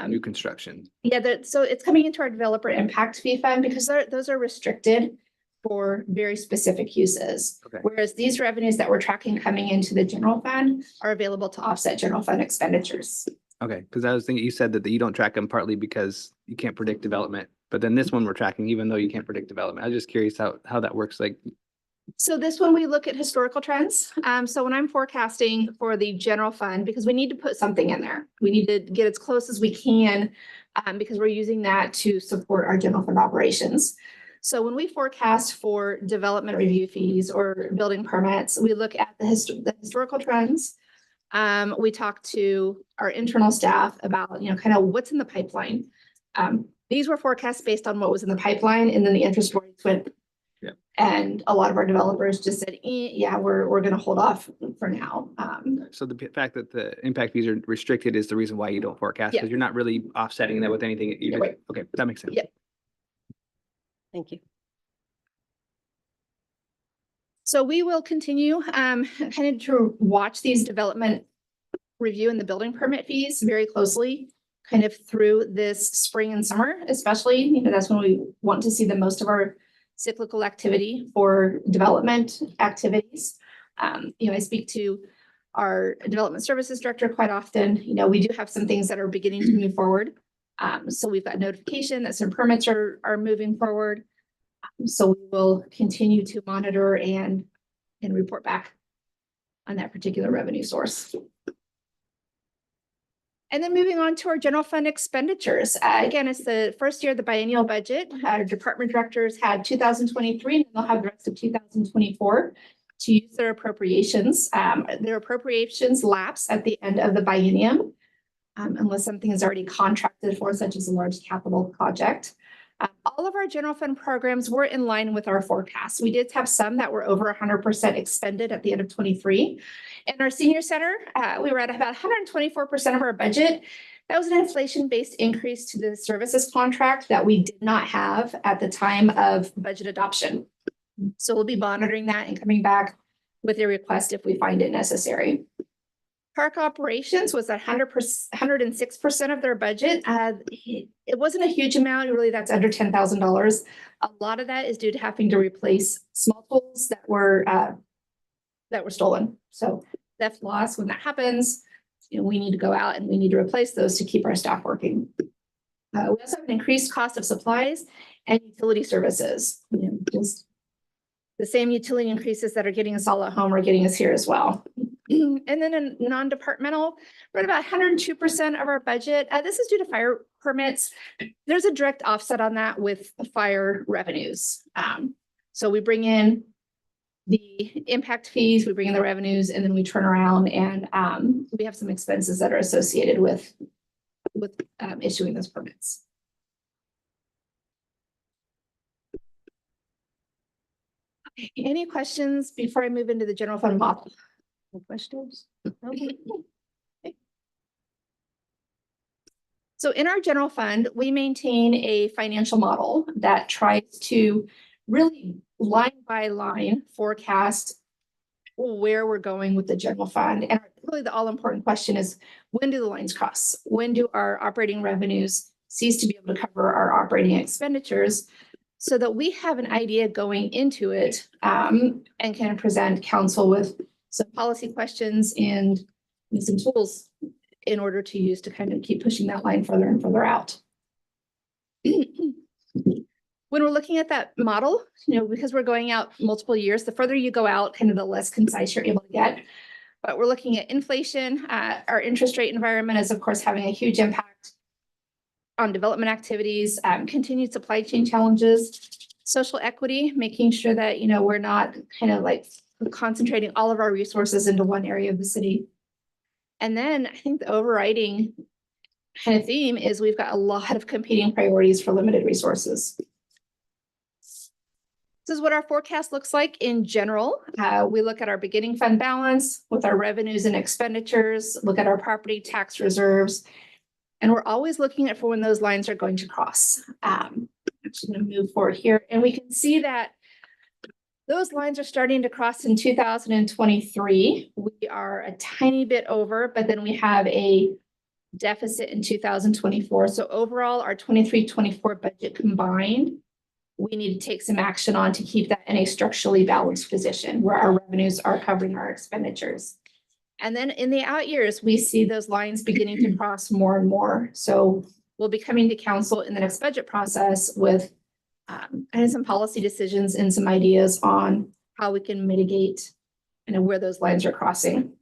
New construction. yeah, so it's coming into our developer impact fee fund because those are restricted for very specific uses. Okay. Whereas these revenues that we're tracking coming into the general fund are available to offset general fund expenditures. Okay, because I was thinking, you said that you don't track them partly because you can't predict development, but then this one we're tracking even though you can't predict development. I was just curious how that works, like, So this one, we look at historical trends. So when I'm forecasting for the general fund, because we need to put something in there, we need to get as close as we can because we're using that to support our general fund operations. So when we forecast for development review fees or building permits, we look at the historical trends. We talk to our internal staff about, kind of what's in the pipeline. These were forecasts based on what was in the pipeline, and then the interest rates went. Yeah. And a lot of our developers just said, yeah, we're gonna hold off for now. so the fact that the impact fees are restricted is the reason why you don't forecast, Yeah. because you're not really offsetting that with anything. You Yeah, just- right. Okay, that makes sense. Yeah. Thank you. So we will continue kind of to watch these development review and the building permit fees very closely, kind of through this spring and summer, especially, that's when we want to see the most of our cyclical activity for development activities. I speak to our development services director quite often. We do have some things that are beginning to move forward. So we've got notification that some permits are moving forward. So we will continue to monitor and report back on that particular revenue source. And then moving on to our general fund expenditures. Again, it's the first year of the biennial budget. Our department directors had 2023, and they'll have the rest of 2024 to use their appropriations. Their appropriations lapse at the end of the biennium, unless something is already contracted for, such as a large capital project. All of our general fund programs were in line with our forecast. We did have some that were over 100% expended at the end of 23. In our senior center, we were at about 124% of our budget. That was an inflation-based increase to the services contract that we did not have at the time of budget adoption. So we'll be monitoring that and coming back with a request if we find it necessary. Park operations was at 106% of their budget. It wasn't a huge amount, really. That's under $10,000. A lot of that is due to having to replace small tools that were stolen. So theft loss, when that happens, we need to go out and we need to replace those to keep our staff working. We also have an increased cost of supplies and utility services. Just the same utility increases that are getting us all at home are getting us here as well. And then in non-departmental, we're at about 102% of our budget. This is due to fire permits. There's a direct offset on that with fire revenues. So we bring in the impact fees, we bring in the revenues, and then we turn around and we have some expenses that are associated with issuing those permits. Okay, any questions before I move into the general fund model? No questions? Okay. So in our general fund, we maintain a financial model that tries to really line by line forecast where we're going with the general fund. And really the all important question is, when do the lines cross? When do our operating revenues cease to be able to cover our operating expenditures, so that we have an idea going into it and can present council with some policy questions and some tools in order to use to kind of keep pushing that line further and further out. When we're looking at that model, because we're going out multiple years, the further you go out, kind of the less concise you're able to get. But we're looking at inflation. Our interest rate environment is, of course, having a huge impact on development activities, continued supply chain challenges, social equity, making sure that, we're not kind of like concentrating all of our resources into one area of the city. And then I think the overriding kind of theme is we've got a lot of competing priorities for limited resources. This is what our forecast looks like in general. We look at our beginning fund balance with our revenues and expenditures, look at our property tax reserves, and we're always looking at for when those lines are going to cross. I'm just going to move forward here, and we can see that those lines are starting to cross in 2023. We are a tiny bit over, but then we have a deficit in 2024. So overall, our 23-24 budget combined, we need to take some action on to keep that in a structurally balanced position where our revenues are covering our expenditures. And then in the out years, we see those lines beginning to cross more and more. So we'll be coming to council in the next budget process with and some policy decisions and some ideas on how we can mitigate and where those lines are crossing.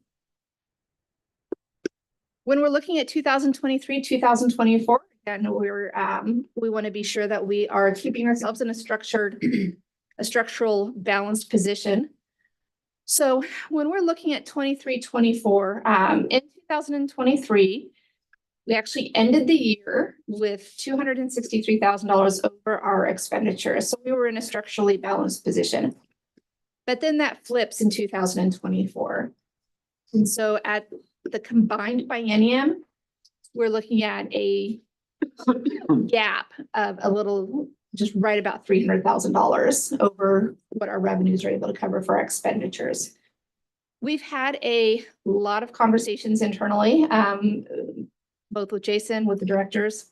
When we're looking at 2023, 2024, again, we want to be sure that we are keeping ourselves in a structural balanced position. So when we're looking at 23, 24, in 2023, we actually ended the year with $263,000 over our expenditures. So we were in a structurally balanced position. But then that flips in 2024. And so at the combined biennium, we're looking at a gap of a little, just right about $300,000 over what our revenues are able to cover for our expenditures. We've had a lot of conversations internally, both with Jason, with the directors,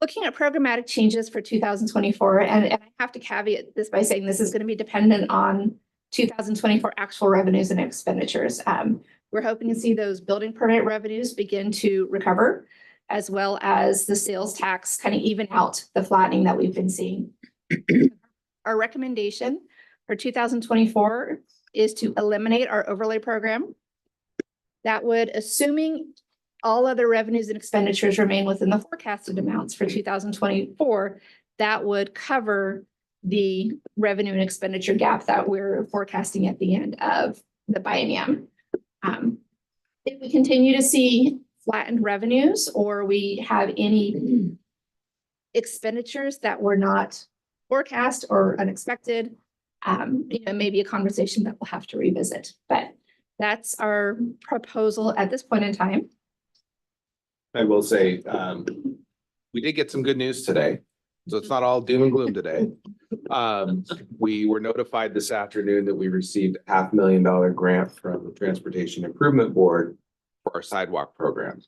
looking at programmatic changes for 2024. And I have to caveat this by saying this is going to be dependent on 2024 actual revenues and expenditures. We're hoping to see those building permit revenues begin to recover, as well as the sales tax kind of even out the flattening that we've been seeing. Our recommendation for 2024 is to eliminate our overlay program. That would, assuming all other revenues and expenditures remain within the forecasted amounts for 2024, that would cover the revenue and expenditure gap that we're forecasting at the end of the biennium. If we continue to see flattened revenues or we have any expenditures that were not forecast or unexpected, maybe a conversation that we'll have to revisit. But that's our proposal at this point in time. I will say, we did get some good news today, so it's not all doom and gloom today. We were notified this afternoon that we received a $500,000 grant from the Transportation Improvement Board for our sidewalk program.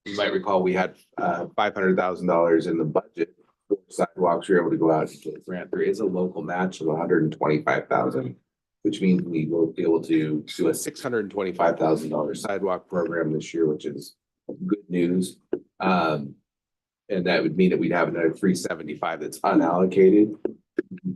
You might recall we had $500,000 in the budget for sidewalks. We were able to go out and get a grant. There is a local match of $125,000, which means we will be able to do a $625,000 sidewalk program this year, which is good news. And that would mean that we'd have another $375 that's unallocated.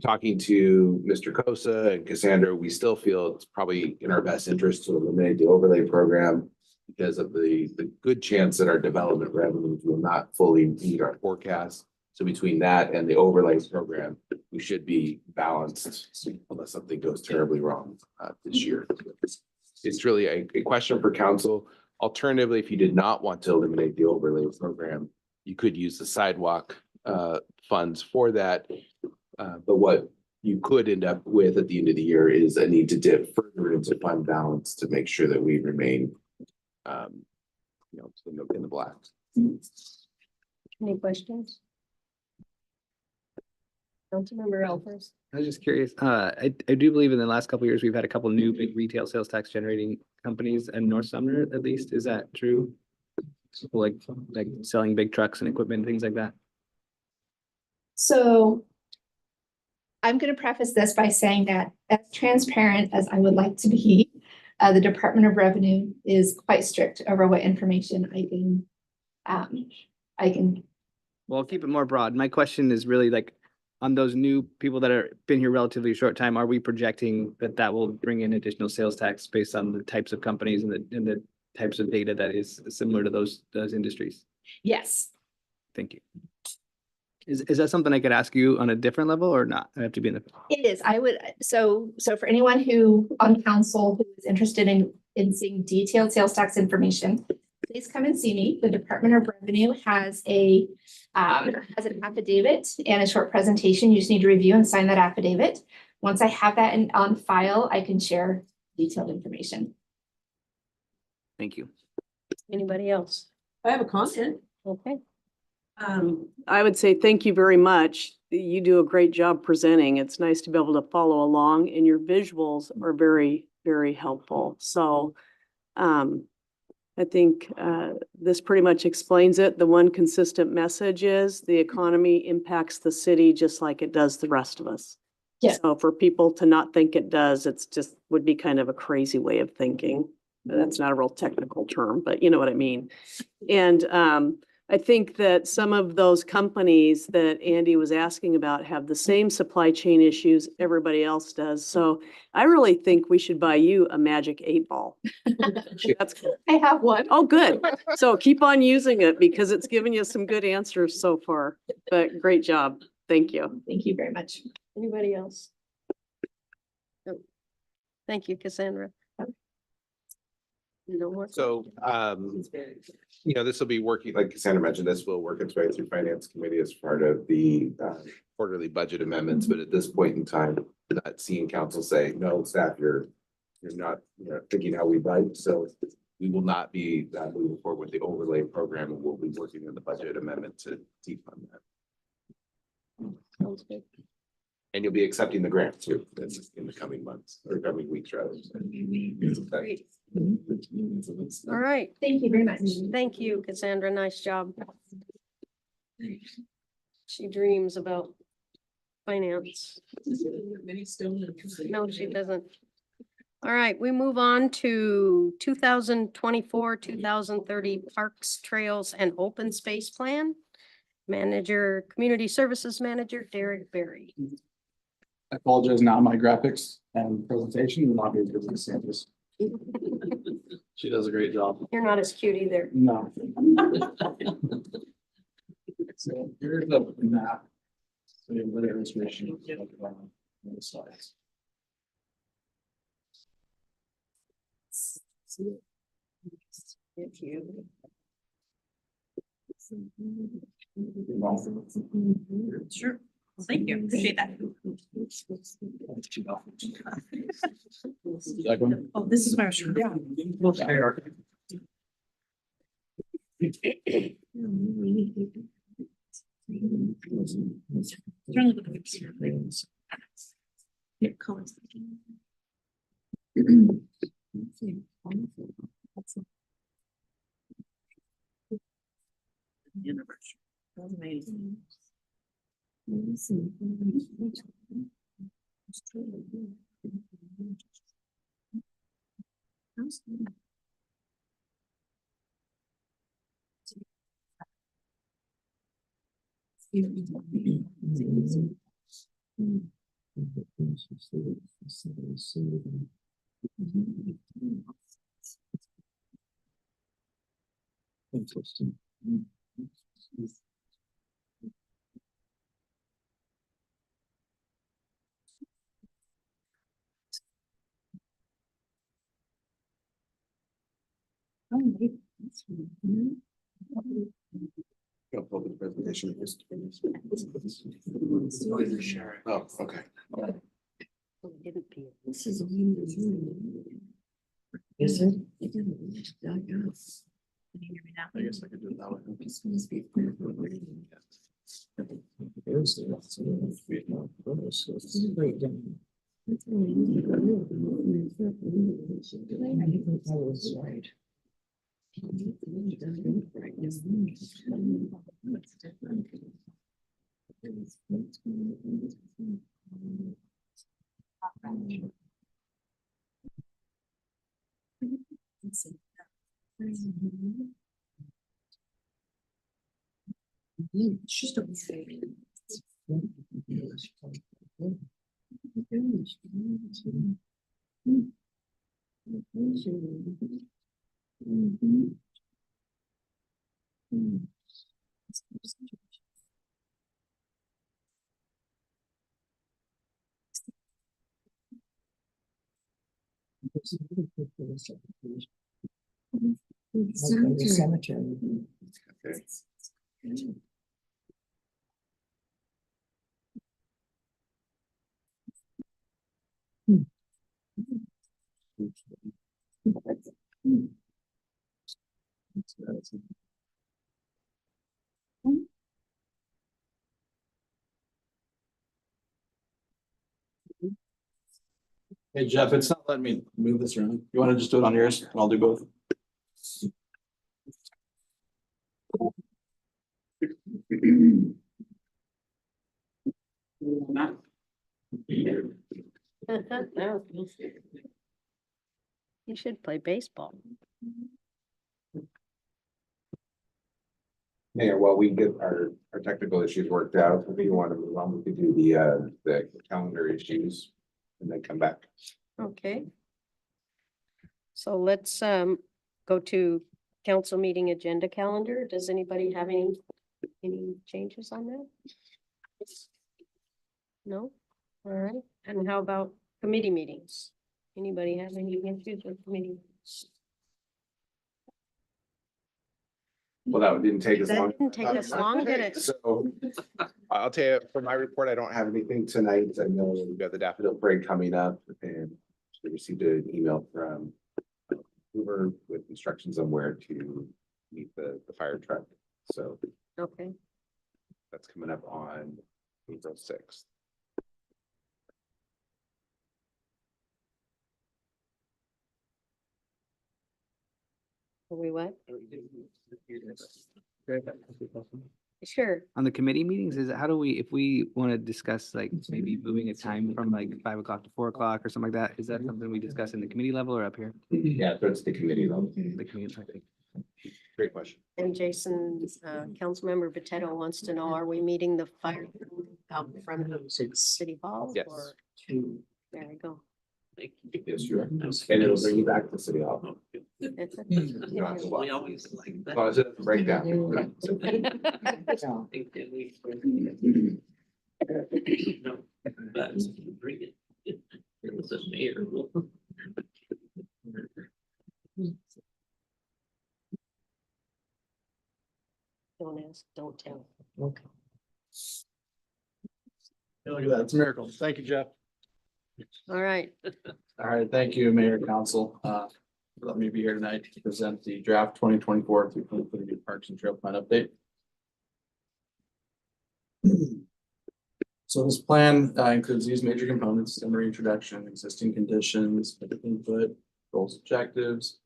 Talking to Mr. Cosa and Cassandra, we still feel it's probably in our best interest to eliminate the overlay program because of the good chance that our development revenues will not fully meet our forecast. So between that and the overlay program, we should be balanced unless something goes terribly wrong this year. It's really a question for council. Alternatively, if you did not want to eliminate the overlay program, you could use the sidewalk funds for that. But what you could end up with at the end of the year is a need to dip further into fund balance to make sure that we remain, in the black. Any questions? Councilmember Elpers. I was just curious, I do believe in the last couple of years, we've had a couple new big retail sales tax generating companies in North Sumner, at least. Is that true? Like selling big trucks and equipment, things like that? So I'm going to preface this by saying that as transparent as I would like to be, the Department of Revenue is quite strict over what information I can. Well, I'll keep it more broad. My question is really like, on those new people that are been here relatively short time, are we projecting that will bring in additional sales tax based on the types of companies and the types of data that is similar to those industries? Yes. Thank you. Is that something I could ask you on a different level or not? I have to be in the. It is. I would. So for anyone who on council who is interested in seeing detailed sales tax information, please come and see me. The Department of Revenue has has an affidavit and a short presentation. You just need to review and sign that affidavit. Once I have that on file, I can share detailed information. Thank you. Anybody else? I have a comment. Okay. I would say thank you very much. You do a great job presenting. It's nice to be able to follow along and your visuals are very, very helpful. So I think this pretty much explains it. The one consistent message is the economy impacts the city just like it does the rest of us. Yes. So for people to not think it does, it's just would be kind of a crazy way of thinking. That's not a real technical term, but you know what I mean. And I think that some of those companies that Andy was asking about have the same supply chain issues everybody else does. So I really think we should buy you a magic 8-ball. That's cool. I have one. Oh, good. So keep on using it because it's given you some good answers so far. But great job. Thank you. Thank you very much. Anybody else? No. Thank you, Cassandra. No more? So, this will be working, like Cassandra mentioned, this will work its way through Finance Committee as part of the quarterly budget amendments, but at this point in time, not seeing council say, no, staff, you're not, thinking how we budget, so we will not be moving forward with the overlay program, and we'll be working on the budget amendment to defund that. Sounds good. And you'll be accepting the grant too, in the coming months, or coming weeks rather. Great. All right. Thank you very much. Thank you, Cassandra. Nice job. She dreams about finance. No, she doesn't. All right, we move on to 2024, 2030 Parks, Trails, and Open Space Plan. Manager, Community Services Manager, Derek Berry. I apologize, now my graphics and presentation will not be as good as Sandra's. She does a great job. You're not as cute either. No. So here's the map. So you have a little illustration on the slides. Thank you. Sure. Thank you. Appreciate that. Like one? Oh, this is my restroom. Yeah. Turn the pictures here, please. Yeah, colors. Universe. That's amazing. Interesting. Public presentation. Oh, okay. This is. Is it? Can you hear me now? I guess I could do it that way. Just gonna speak for It's just a Cemetery. Okay. Hey Jeff, it's not letting me move this around. You want to just do it on yours and I'll do both? You should play baseball. Yeah, while we get our technical issues worked out, if you want to move on, we could do the calendar issues and then come back. Okay. So let's go to council meeting agenda calendar. Does anybody have any changes on that? No? All right. And how about committee meetings? Anybody have any issues with committee? Well, that didn't take as long. That didn't take us long, did it? So I'll tell you, for my report, I don't have anything tonight. I know we've got the Daffodil Parade coming up and we received an email from Hoover with instructions on where to meet the fire truck. So Okay. that's coming up on April 6th. Are we what? Sure. On the committee meetings, is it, how do we, if we want to discuss like maybe moving a time from like 5 o'clock to 4 o'clock or something like that, is that something we discuss in the committee level or up here? Yeah, so it's the committee level. The committee, okay. Great question. And Jason, Councilmember Potato wants to know, are we meeting the fire out in front of City Hall? Yes. or- There we go. Yes, you are. And it'll bring you back to City Hall. That's it. You don't have to walk. We always like As that. long as it doesn't break down. Think that we- No, that's- bring it. It was a mayor. Don't ask, don't tell. Look at that. It's a miracle. Thank you, Jeff. All right. All right, thank you, Mayor, Council, for letting me be here tonight to present the draft 2024 through 2030 Parks and Trail Plan update. So this plan includes these major components: summary, introduction, existing conditions, input, goals, objectives,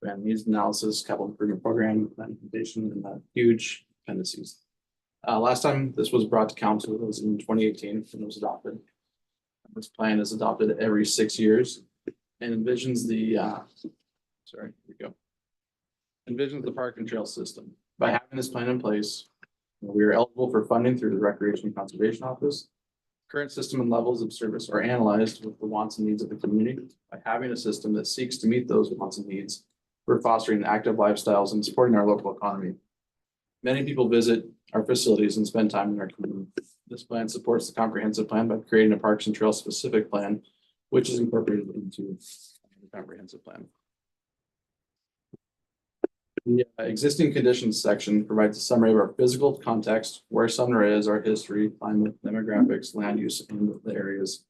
plan needs analysis, capital improvement program, implementation, and huge appendices. Last time this was brought to council was in 2018 when it was adopted. This plan is adopted every 6 years and envisions the, sorry, here we go. Envisions the park and trail system. By having this plan in place, we are eligible for funding through the Recreation and Conservation Office. Current system and levels of service are analyzed with the wants and needs of the community. By having a system that seeks to meet those wants and needs, we're fostering active lifestyles and supporting our local economy. Many people visit our facilities and spend time in our community. This plan supports the comprehensive plan by creating a parks and trail specific plan, which is incorporated into the comprehensive plan. The existing conditions section provides a summary of our physical context, where Sumner is, our history, climate, demographics, land use, and the areas.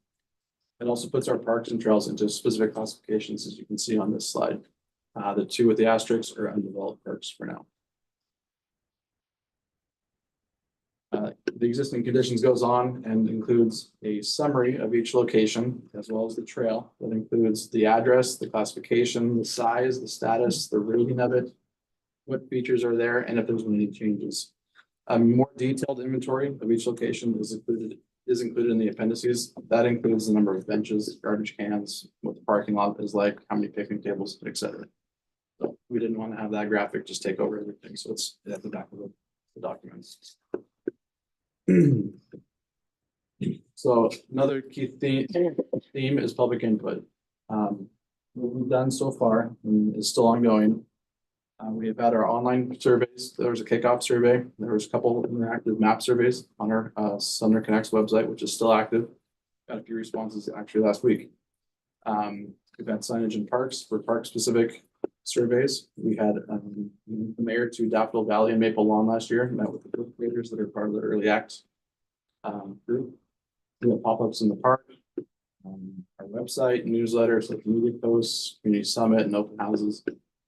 It also puts our parks and trails into specific classifications, as you can see on this slide. The two with the asterisks are undeveloped parks for now. The existing conditions goes on and includes a summary of each location as well as the trail. That includes the address, the classification, the size, the status, the rating of it, what features are there, and if there's any changes. A more detailed inventory of each location is included in the appendices. That includes the number of benches, garbage cans, what the parking lot is like, how many picnic tables, etc. So we didn't want to have that graphic just take over everything, so it's at the back of the documents. So another key theme is public input. What we've done so far and is still ongoing. We have had our online surveys. There was a kickoff survey. There was a couple of interactive map surveys on our Sumner Connects website, which is still active. Got a few responses actually last week. We've had signage in parks for park specific surveys. We had the mayor to Daffodil Valley and Maple Lawn last year, met with the fifth graders that are part of the Early Act group. We have pop-ups in the park, our website, newsletter, social media posts, community summit, and open houses.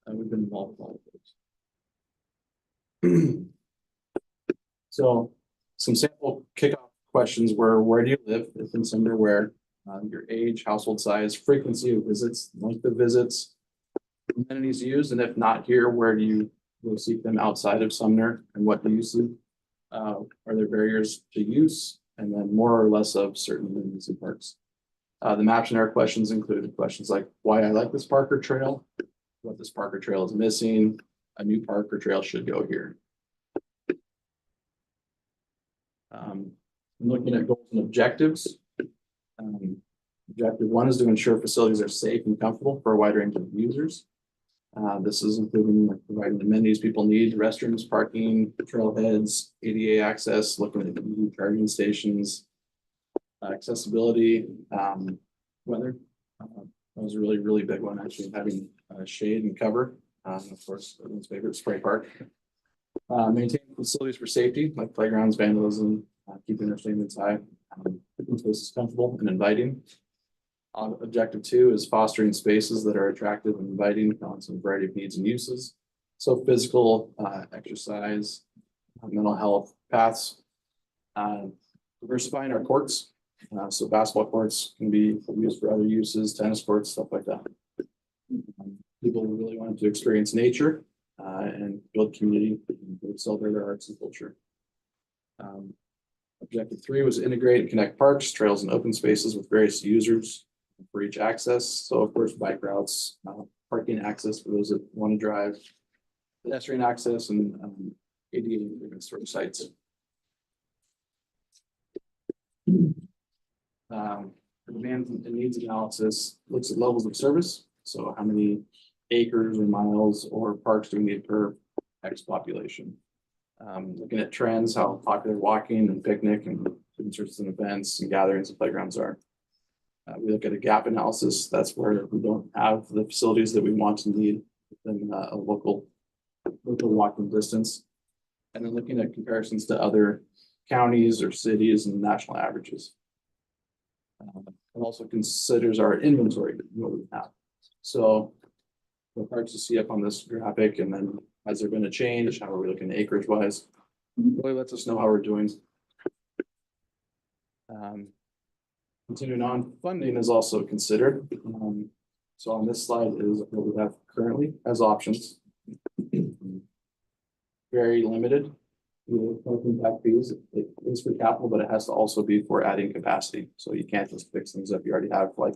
And we've been involved with all of those. So some sample kickoff questions were, where do you live? If in Sumner, where, your age, household size, frequency of visits, length of visits, amenities used, and if not here, where do you go seek them outside of Sumner, and what do you see? Are there barriers to use? And then more or less of certain amenities and parks. The Maptionary questions included questions like why I like this park or trail, what this park or trail is missing, a new park or trail should go here. Looking at goals and objectives. Objective 1 is to ensure facilities are safe and comfortable for a wide range of users. This is including like providing amenities people need, restrooms, parking, trailheads, ADA access, looking at EV charging stations, accessibility, weather. That was a really, really big one, actually, having shade and cover. Of course, everyone's favorite spray park. Maintain facilities for safety, like playgrounds, vandalism, keeping their standards high, keeping spaces comfortable and inviting. Objective 2 is fostering spaces that are attractive and inviting, balancing a variety of needs and uses. So physical, exercise, mental health paths, diversifying our courts. So basketball courts can be used for other uses, tennis courts, stuff like that. People really wanted to experience nature and build community, and celebrate their arts and culture. Objective 3 was integrate and connect parks, trails, and open spaces with various users for each access. So of course, bike routes, parking access for those that want to drive, pedestrian access, and ADA improvement sort of sites. Demand and needs analysis looks at levels of service. So how many acres or miles or parks do we need per X population? Looking at trends, how popular walking and picnic and concerts and events and gatherings and playgrounds are. We look at a gap analysis. That's where we don't have the facilities that we want to need within a local walking distance. And then looking at comparisons to other counties or cities and national averages. It also considers our inventory, what we have. So the parts you see up on this graphic, and then has there been a change? How are we looking acreage wise? Really lets us know how we're doing. Continuing on, funding is also considered. So on this slide is what we have currently as options. Very limited. Back fees, it is for capital, but it has to also be for adding capacity. So you can't just fix things up you already have, like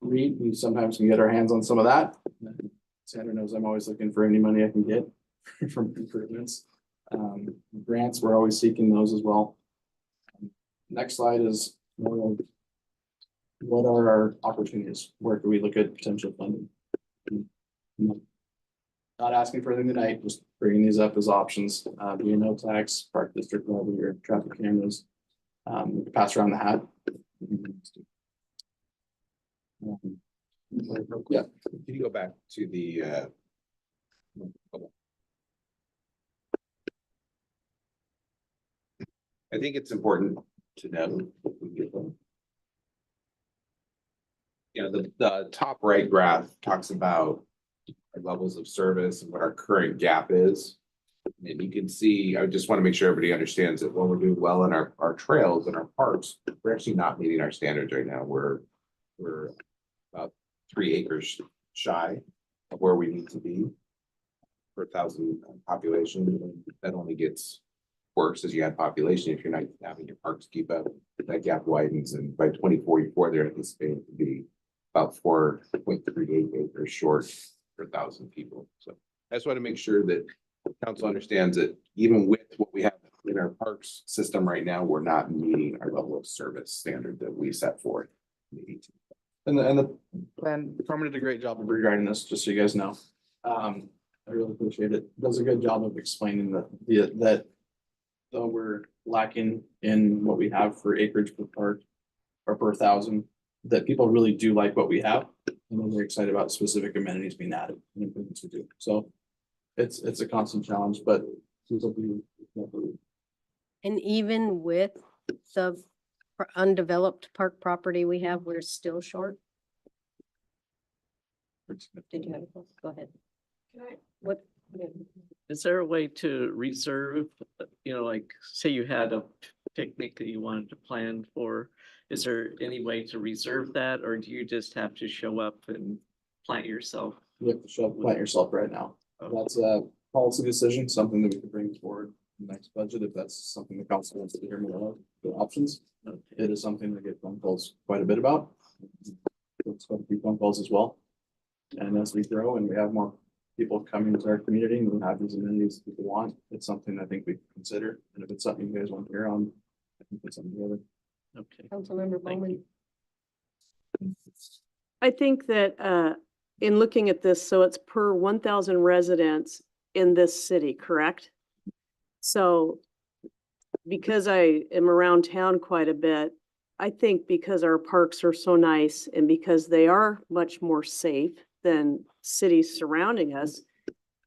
we sometimes can get our hands on some of that. Sandra knows I'm always looking for any money I can get from improvements. Grants, we're always seeking those as well. Next slide is more like, what are our opportunities? Where can we look at potential funding? Not asking for anything tonight, just bringing these up as options. B&O tax, park district levy, or traffic cameras. Pass around the hat. Yeah, can you go back to the I think it's important to know, the top right graph talks about our levels of service and what our current gap is. And you can see, I just want to make sure everybody understands that when we're doing well in our trails and our parks, we're actually not meeting our standards right now. We're about 3 acres shy of where we need to be per 1,000 population. And that only gets worse as you add population. If you're not having your parks keep up, that gap widens, and by 2044 they're anticipated to be about 4.38 acres short per 1,000 people. So I just want to make sure that council understands that even with what we have in our parks system right now, we're not meeting our level of service standard that we set forth. And the plan, Carmen did a great job of rewriting this, just so you guys know. I really appreciate it. Does a good job of explaining that though we're lacking in what we have for acreage per park or per 1,000, that people really do like what we have. And they're very excited about specific amenities being added and improvements we do. So it's a constant challenge, but people do. And even with the undeveloped park property we have, we're still short. Did you have a, go ahead. What? Is there a way to reserve, like, say you had a picnic that you wanted to plan for? Is there any way to reserve that, or do you just have to show up and plant yourself? You have to show up, plant yourself right now. That's a policy decision, something that we could bring forward in the next budget, if that's something the council wants to hear more of, the options. Okay. It is something that get phone calls quite a bit about. It's going to be phone calls as well. And as we grow and we have more people coming to our community and we have these amenities people want, it's something I think we can consider. And if it's something you guys want to hear on, I can put something together. Okay. Councilmember Thank Bowman. you. I think that in looking at this, so it's per 1,000 residents in this city, correct? So because I am around town quite a bit, I think because our parks are so nice and because they are much more safe than cities surrounding us,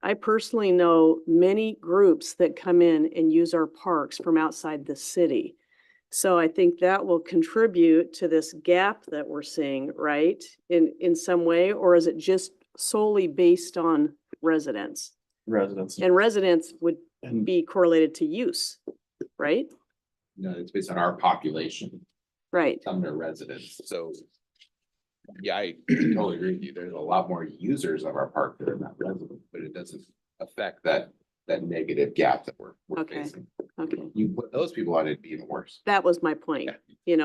I personally know many groups that come in and use our parks from outside the city. So I think that will contribute to this gap that we're seeing, right? In some way, or is it just solely based on residents? Residents. And residents would And be correlated to use, right? No, it's based on our population, Right. Sumner residents, so. Yeah, I totally agree with you. There's a lot more users of our park that are not residents, but it doesn't affect that negative gap that we're Okay. facing. Okay. You put those people on, it'd be even worse. That was my point,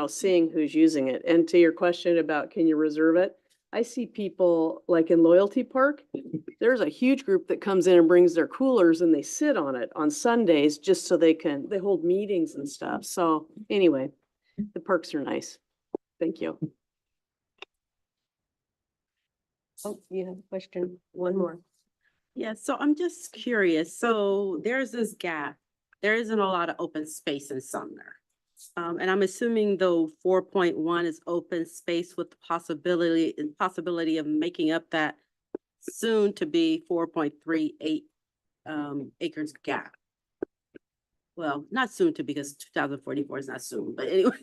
seeing who's using it. And to your question about can you reserve it? I see people like in Loyalty Park, there's a huge group that comes in and brings their coolers and they sit on it on Sundays just so they hold meetings and stuff. So anyway, the parks are nice. Thank you. Oh, you have a question? One more. Yeah, so I'm just curious. So there's this gap. There isn't a lot of open space in Sumner. And I'm assuming though 4.1 is open space with the possibility of making up that soon to be 4.38 acres gap. Well, not soon to because 2044 is not soon, but anyway.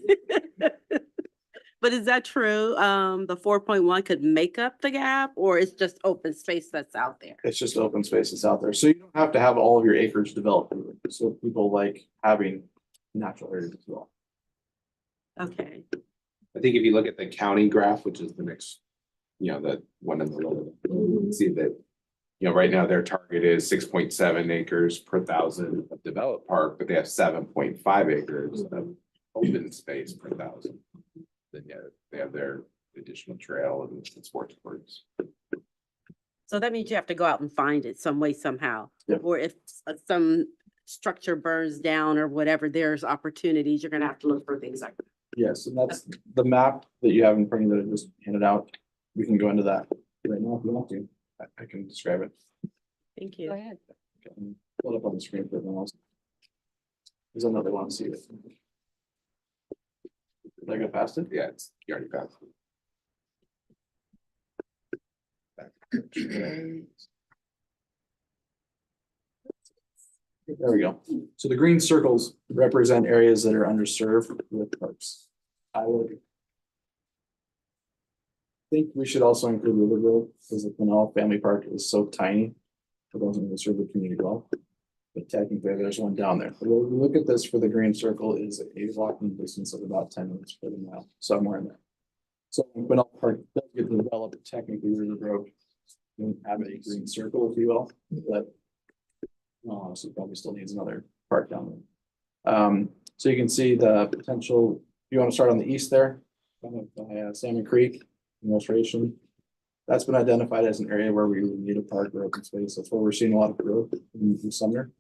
But is that true? The 4.1 could make up the gap, or it's just open space that's out there? it's just open spaces out there. So you don't have to have all of your acres developed. So people like having natural areas as well. Okay, I think if you look at the county graph, which is the next, the one in the middle, you can see that, right now their target is 6.7 acres per thousand of developed park, but they have 7.5 acres of open space per thousand. Then they have their additional trail and sports courts. so that means you have to go out and find it some way, somehow. Yeah. Or if some structure burns down or whatever, there's opportunities, you're gonna have to look for things like that. Yes, and that's the map that you have in front of you that I just handed out. We can go into that right now if you want to. I can describe it. Thank Go you. ahead. Pull it up on the screen for everyone else. There's another one, see it. Did I go past it? Yeah, you already got it. There we go. So the green circles represent areas that are underserved with parks. I would think we should also include River Grove because the Pinell Family Park is so tiny. It doesn't really serve the community well. But technically, there's one down there. But when we look at this for the green circle is a walking distance of about 10 minutes per mile, somewhere in there. So when Pinell Park does get developed, technically River Grove won't have a green circle, if you will, but honestly, probably still needs another park down there. So you can see the potential, you want to start on the east there, kind of by Salmon Creek, Restoration. That's been identified as an area where we would need a park or open space. That's where we're seeing a lot of growth in Sumner.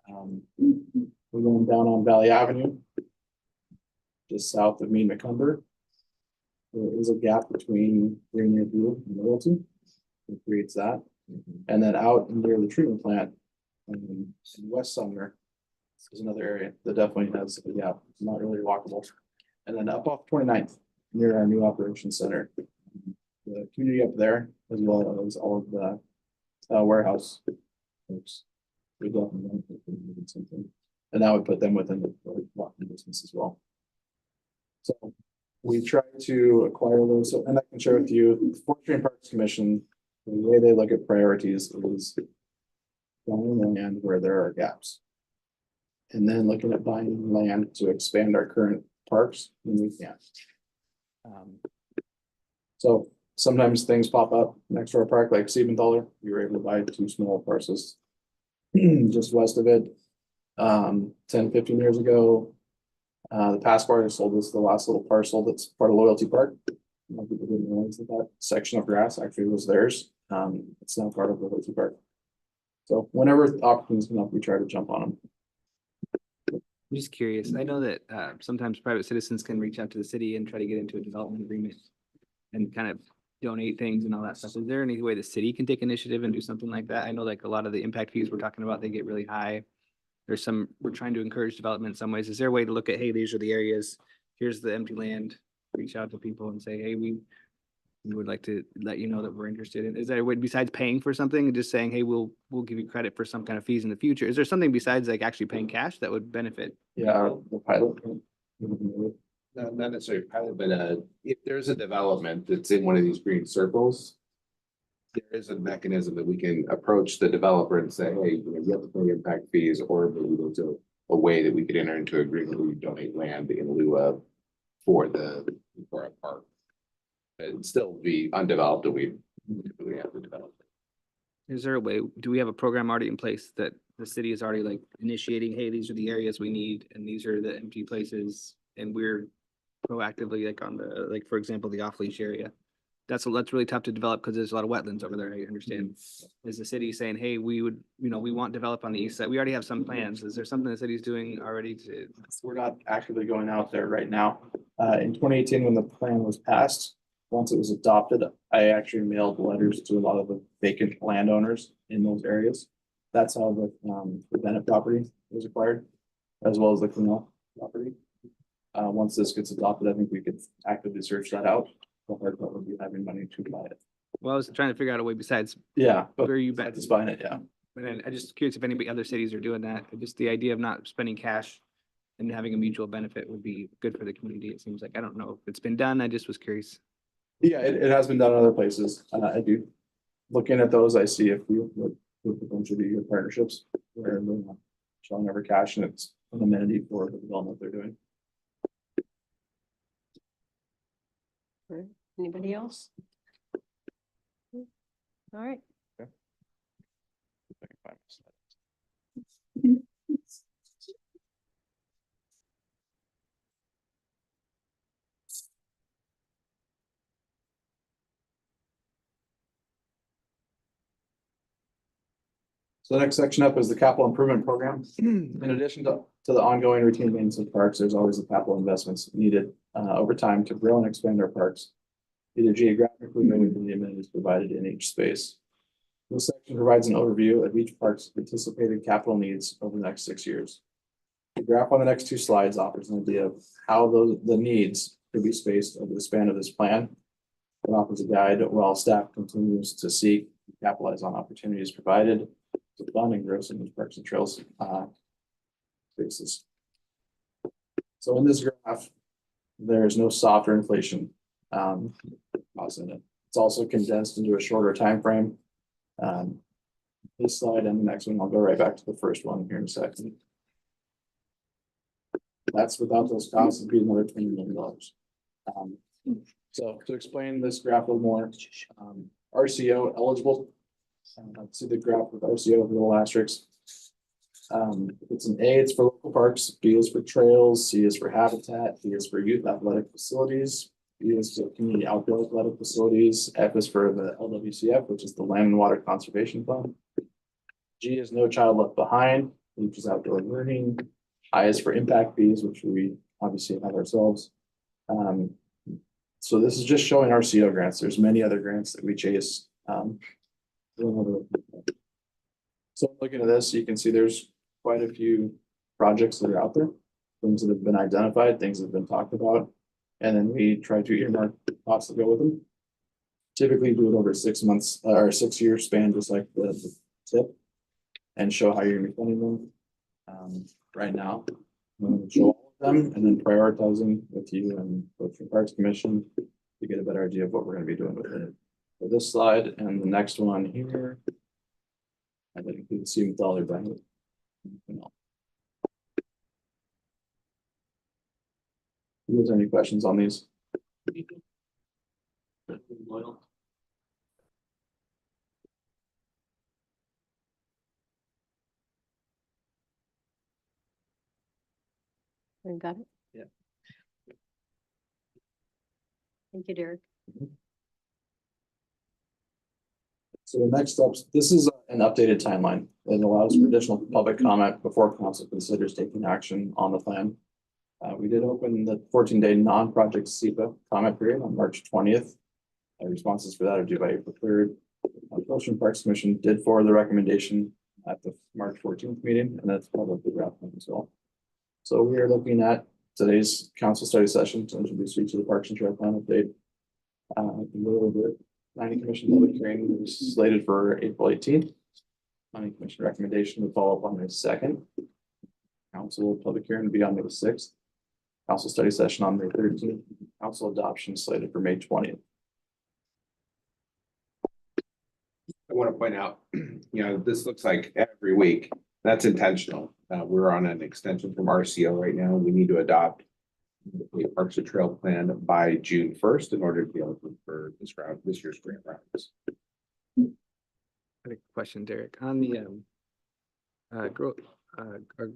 We're going down on Valley Avenue, just south of Mead McCumber. There is a gap between Rainier View and Loyalty. It creates that. And then out near the treatment plant, in West Sumner, is another area that definitely has a gap. It's not really walkable. And then up off 29th, near our new operations center. The community up there, as well as all of the warehouse folks. We definitely benefit from doing something. And that would put them within the walking distance as well. So we try to acquire those, and I can share with you, the Forestry and Parks Commission, the way they look at priorities is buying land where there are gaps. And then looking at buying land to expand our current parks when we can. So sometimes things pop up next to our park, like Siebenthaler, we were able to buy 2 small parcels just west of it. 10-15 years ago, the Passport sold us the last little parcel that's part of Loyalty Park. Most people didn't realize that section of grass actually was theirs. It's now part of Loyalty Park. So whenever opportunities come up, we try to jump on them. I'm just curious. I know that sometimes private citizens can reach out to the city and try to get into a development agreement and kind of donate things and all that stuff. Is there any way the city can take initiative and do something like that? I know like a lot of the impact fees we're talking about, they get really high. We're trying to encourage development in some ways. Is there a way to look at, hey, these are the areas, here's the empty land, reach out to people and say, hey, we would like to let you know that we're interested in, is there a way besides paying for something and just saying, hey, we'll give you credit for some kind of fees in the future? Is there something besides like actually paying cash that would benefit? Yeah, the pilot. Not necessarily pilot, but if there's a development that's in one of these green circles, there is a mechanism that we can approach the developer and say, hey, you have to pay impact fees, or maybe there's a way that we could enter into agreement where you donate land in lieu of for a park. It'd still be undeveloped, and we typically have to develop it. Is there a way, do we have a program already in place that the city is already like initiating, hey, these are the areas we need and these are the empty places, and we're proactively like on the, like, for example, the off leash area? That's really tough to develop because there's a lot of wetlands over there, I understand. Is the city saying, hey, we would, we want to develop on the east side? We already have some plans. Is there something the city's doing already to? We're not actively going out there right now. In 2018, when the plan was passed, once it was adopted, I actually mailed letters to a lot of the vacant landowners in those areas. That's how the Bennett property was acquired, as well as the Canal property. Once this gets adopted, I think we could actively search that out. The hard part would be having money to buy it. Well, I was trying to figure out a way besides Yeah, but where you I bet. just buying it, yeah. And then I just curious if any other cities are doing that. Just the idea of not spending cash and having a mutual benefit would be good for the community. It seems like, I don't know if it's been done. I just was curious. Yeah, it has been done in other places. I do. Looking at those, I see if we would potentially be good partnerships where they're not showing over cash and it's an amenity for the development they're doing. Anybody else? All right. So the next section up is the capital improvement program. In addition to the ongoing routine maintenance of parks, there's always the capital investments needed over time to grow and expand our parks, either geographically or within the amenities provided in each space. This section provides an overview of each park's anticipated capital needs over the next 6 years. The graph on the next 2 slides offers an idea of how the needs could be spaced over the span of this plan. It offers a guide while staff continues to seek and capitalize on opportunities provided to fund and grow some of the parks and trails spaces. So in this graph, there is no soft or inflation cost in it. It's also condensed into a shorter time frame. This slide and the next one, I'll go right back to the first one here in a second. That's without those costs, it'd be another $20 million. So to explain this graph a little more, RCO eligible. See the graph with RCO with little asterisks. It's an A, it's for local parks, B is for trails, C is for habitat, D is for youth athletic facilities, E is for community outdoor athletic facilities, F is for the LWCF, which is the Land and Water Conservation Fund. G is no child left behind, H is outdoor learning, I is for impact fees, which we obviously have ourselves. So this is just showing RCO grants. There's many other grants that we chase. So looking at this, you can see there's quite a few projects that are out there, things that have been identified, things that have been talked about. And then we try to earmark costs that go with them. Typically do it over 6 months or 6 year span, just like the tip. And show how you're gonna be funding them. Right now, I'm gonna show all of them and then prioritizing with you and with the Parks Commission to get a better idea of what we're gonna be doing with it. For this slide and the next one here. And then you can see with all their benefits. Do you guys have any questions on these? Loyal. We got it? Yeah. Thank you, Derek. So the next steps, this is an updated timeline that allows for additional public comment before council considers taking action on the plan. We did open the 14-day non-project SEPA comment period on March 20th. Responses for that are due by April 3rd. Ocean Parks Commission did forward the recommendation at the March 14th meeting, and that's publicly wrapped up as well. So we are looking at today's council study session to introduce you to the Parks and Trail Plan update. The Planning Commission public hearing is slated for April 18th. Planning Commission recommendation will follow up on May 2nd. Council public hearing will be on May 6th. Council study session on May 13th. Council adoption slated for May 20th. I want to point out, this looks like every week. That's intentional. We're on an extension from RCO right now. We need to adopt the Parks and Trail Plan by June 1st in order to be eligible for this year's grant rounds. I had a question, Derek, on the growth, our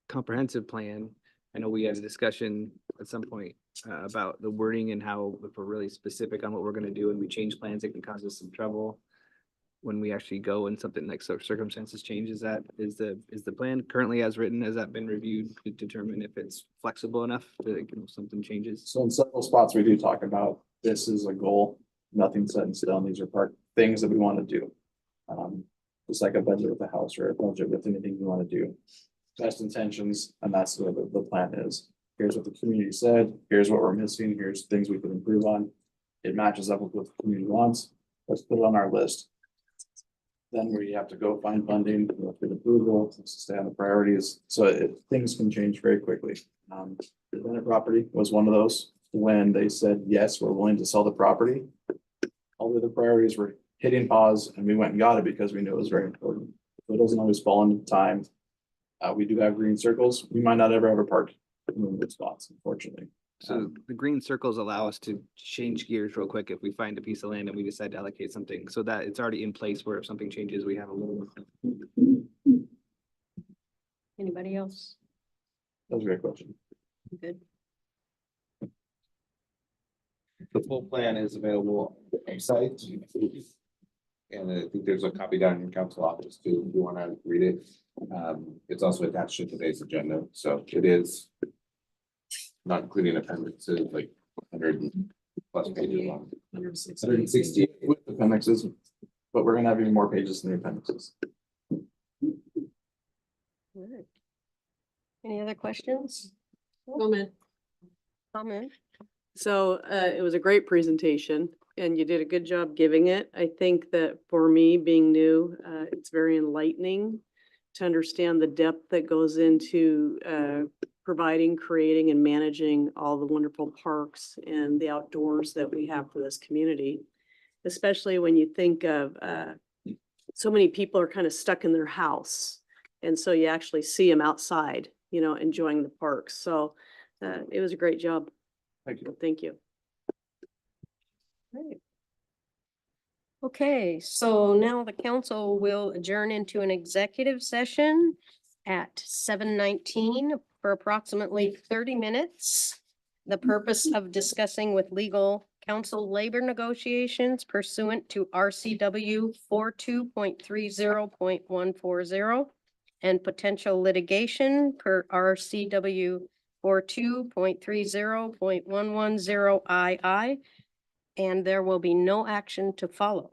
comprehensive plan. I know we had a discussion at some point about the wording and how if we're really specific on what we're gonna do and we change plans, it can cause us some trouble when we actually go and something like circumstances changes. That is the plan currently as written, has that been reviewed to determine if it's flexible enough that something changes? So in several spots, we do talk about this is a goal, nothing set in stone. These are things that we want to do. Just like a budget with a house or a budget with anything you want to do. Best intentions, and that's what the plan is. Here's what the community said, here's what we're missing, here's things we can improve on. It matches up with what the community wants. Let's put it on our list. Then we have to go find funding, get approval, stay on the priorities. So things can change very quickly. The Bennett property was one of those when they said, yes, we're willing to sell the property. All the other priorities were hitting pause and we went and got it because we knew it was very important. So it doesn't always fall into time. We do have green circles. We might not ever have a park in those spots, unfortunately. So the green circles allow us to change gears real quick if we find a piece of land and we decide to allocate something, so that it's already in place where if something changes, we have a little. Anybody else? That was a great question. Good. The full plan is available on the website. And I think there's a copy down in your council office too, if you want to read it. It's also attached to today's agenda, so it is not including appendices, like 100+ pages long. 160 With appendixes, but we're gonna have even more pages than the appendixes. Alright. Any other questions? Comment. Comment? So it was a great presentation and you did a good job giving it. I think that for me, being new, it's very enlightening to understand the depth that goes into providing, creating, and managing all the wonderful parks and the outdoors that we have for this community. Especially when you think of so many people are kind of stuck in their house. And so you actually see them outside, enjoying the parks. So it was a great job. Thank you. Thank you. Right. Okay, so now the council will adjourn into an executive session at 7:19 for approximately 30 minutes. The purpose of discussing with legal counsel labor negotiations pursuant to RCW 42.30.140 and potential litigation per RCW 42.30.110 II, and there will be no action to follow.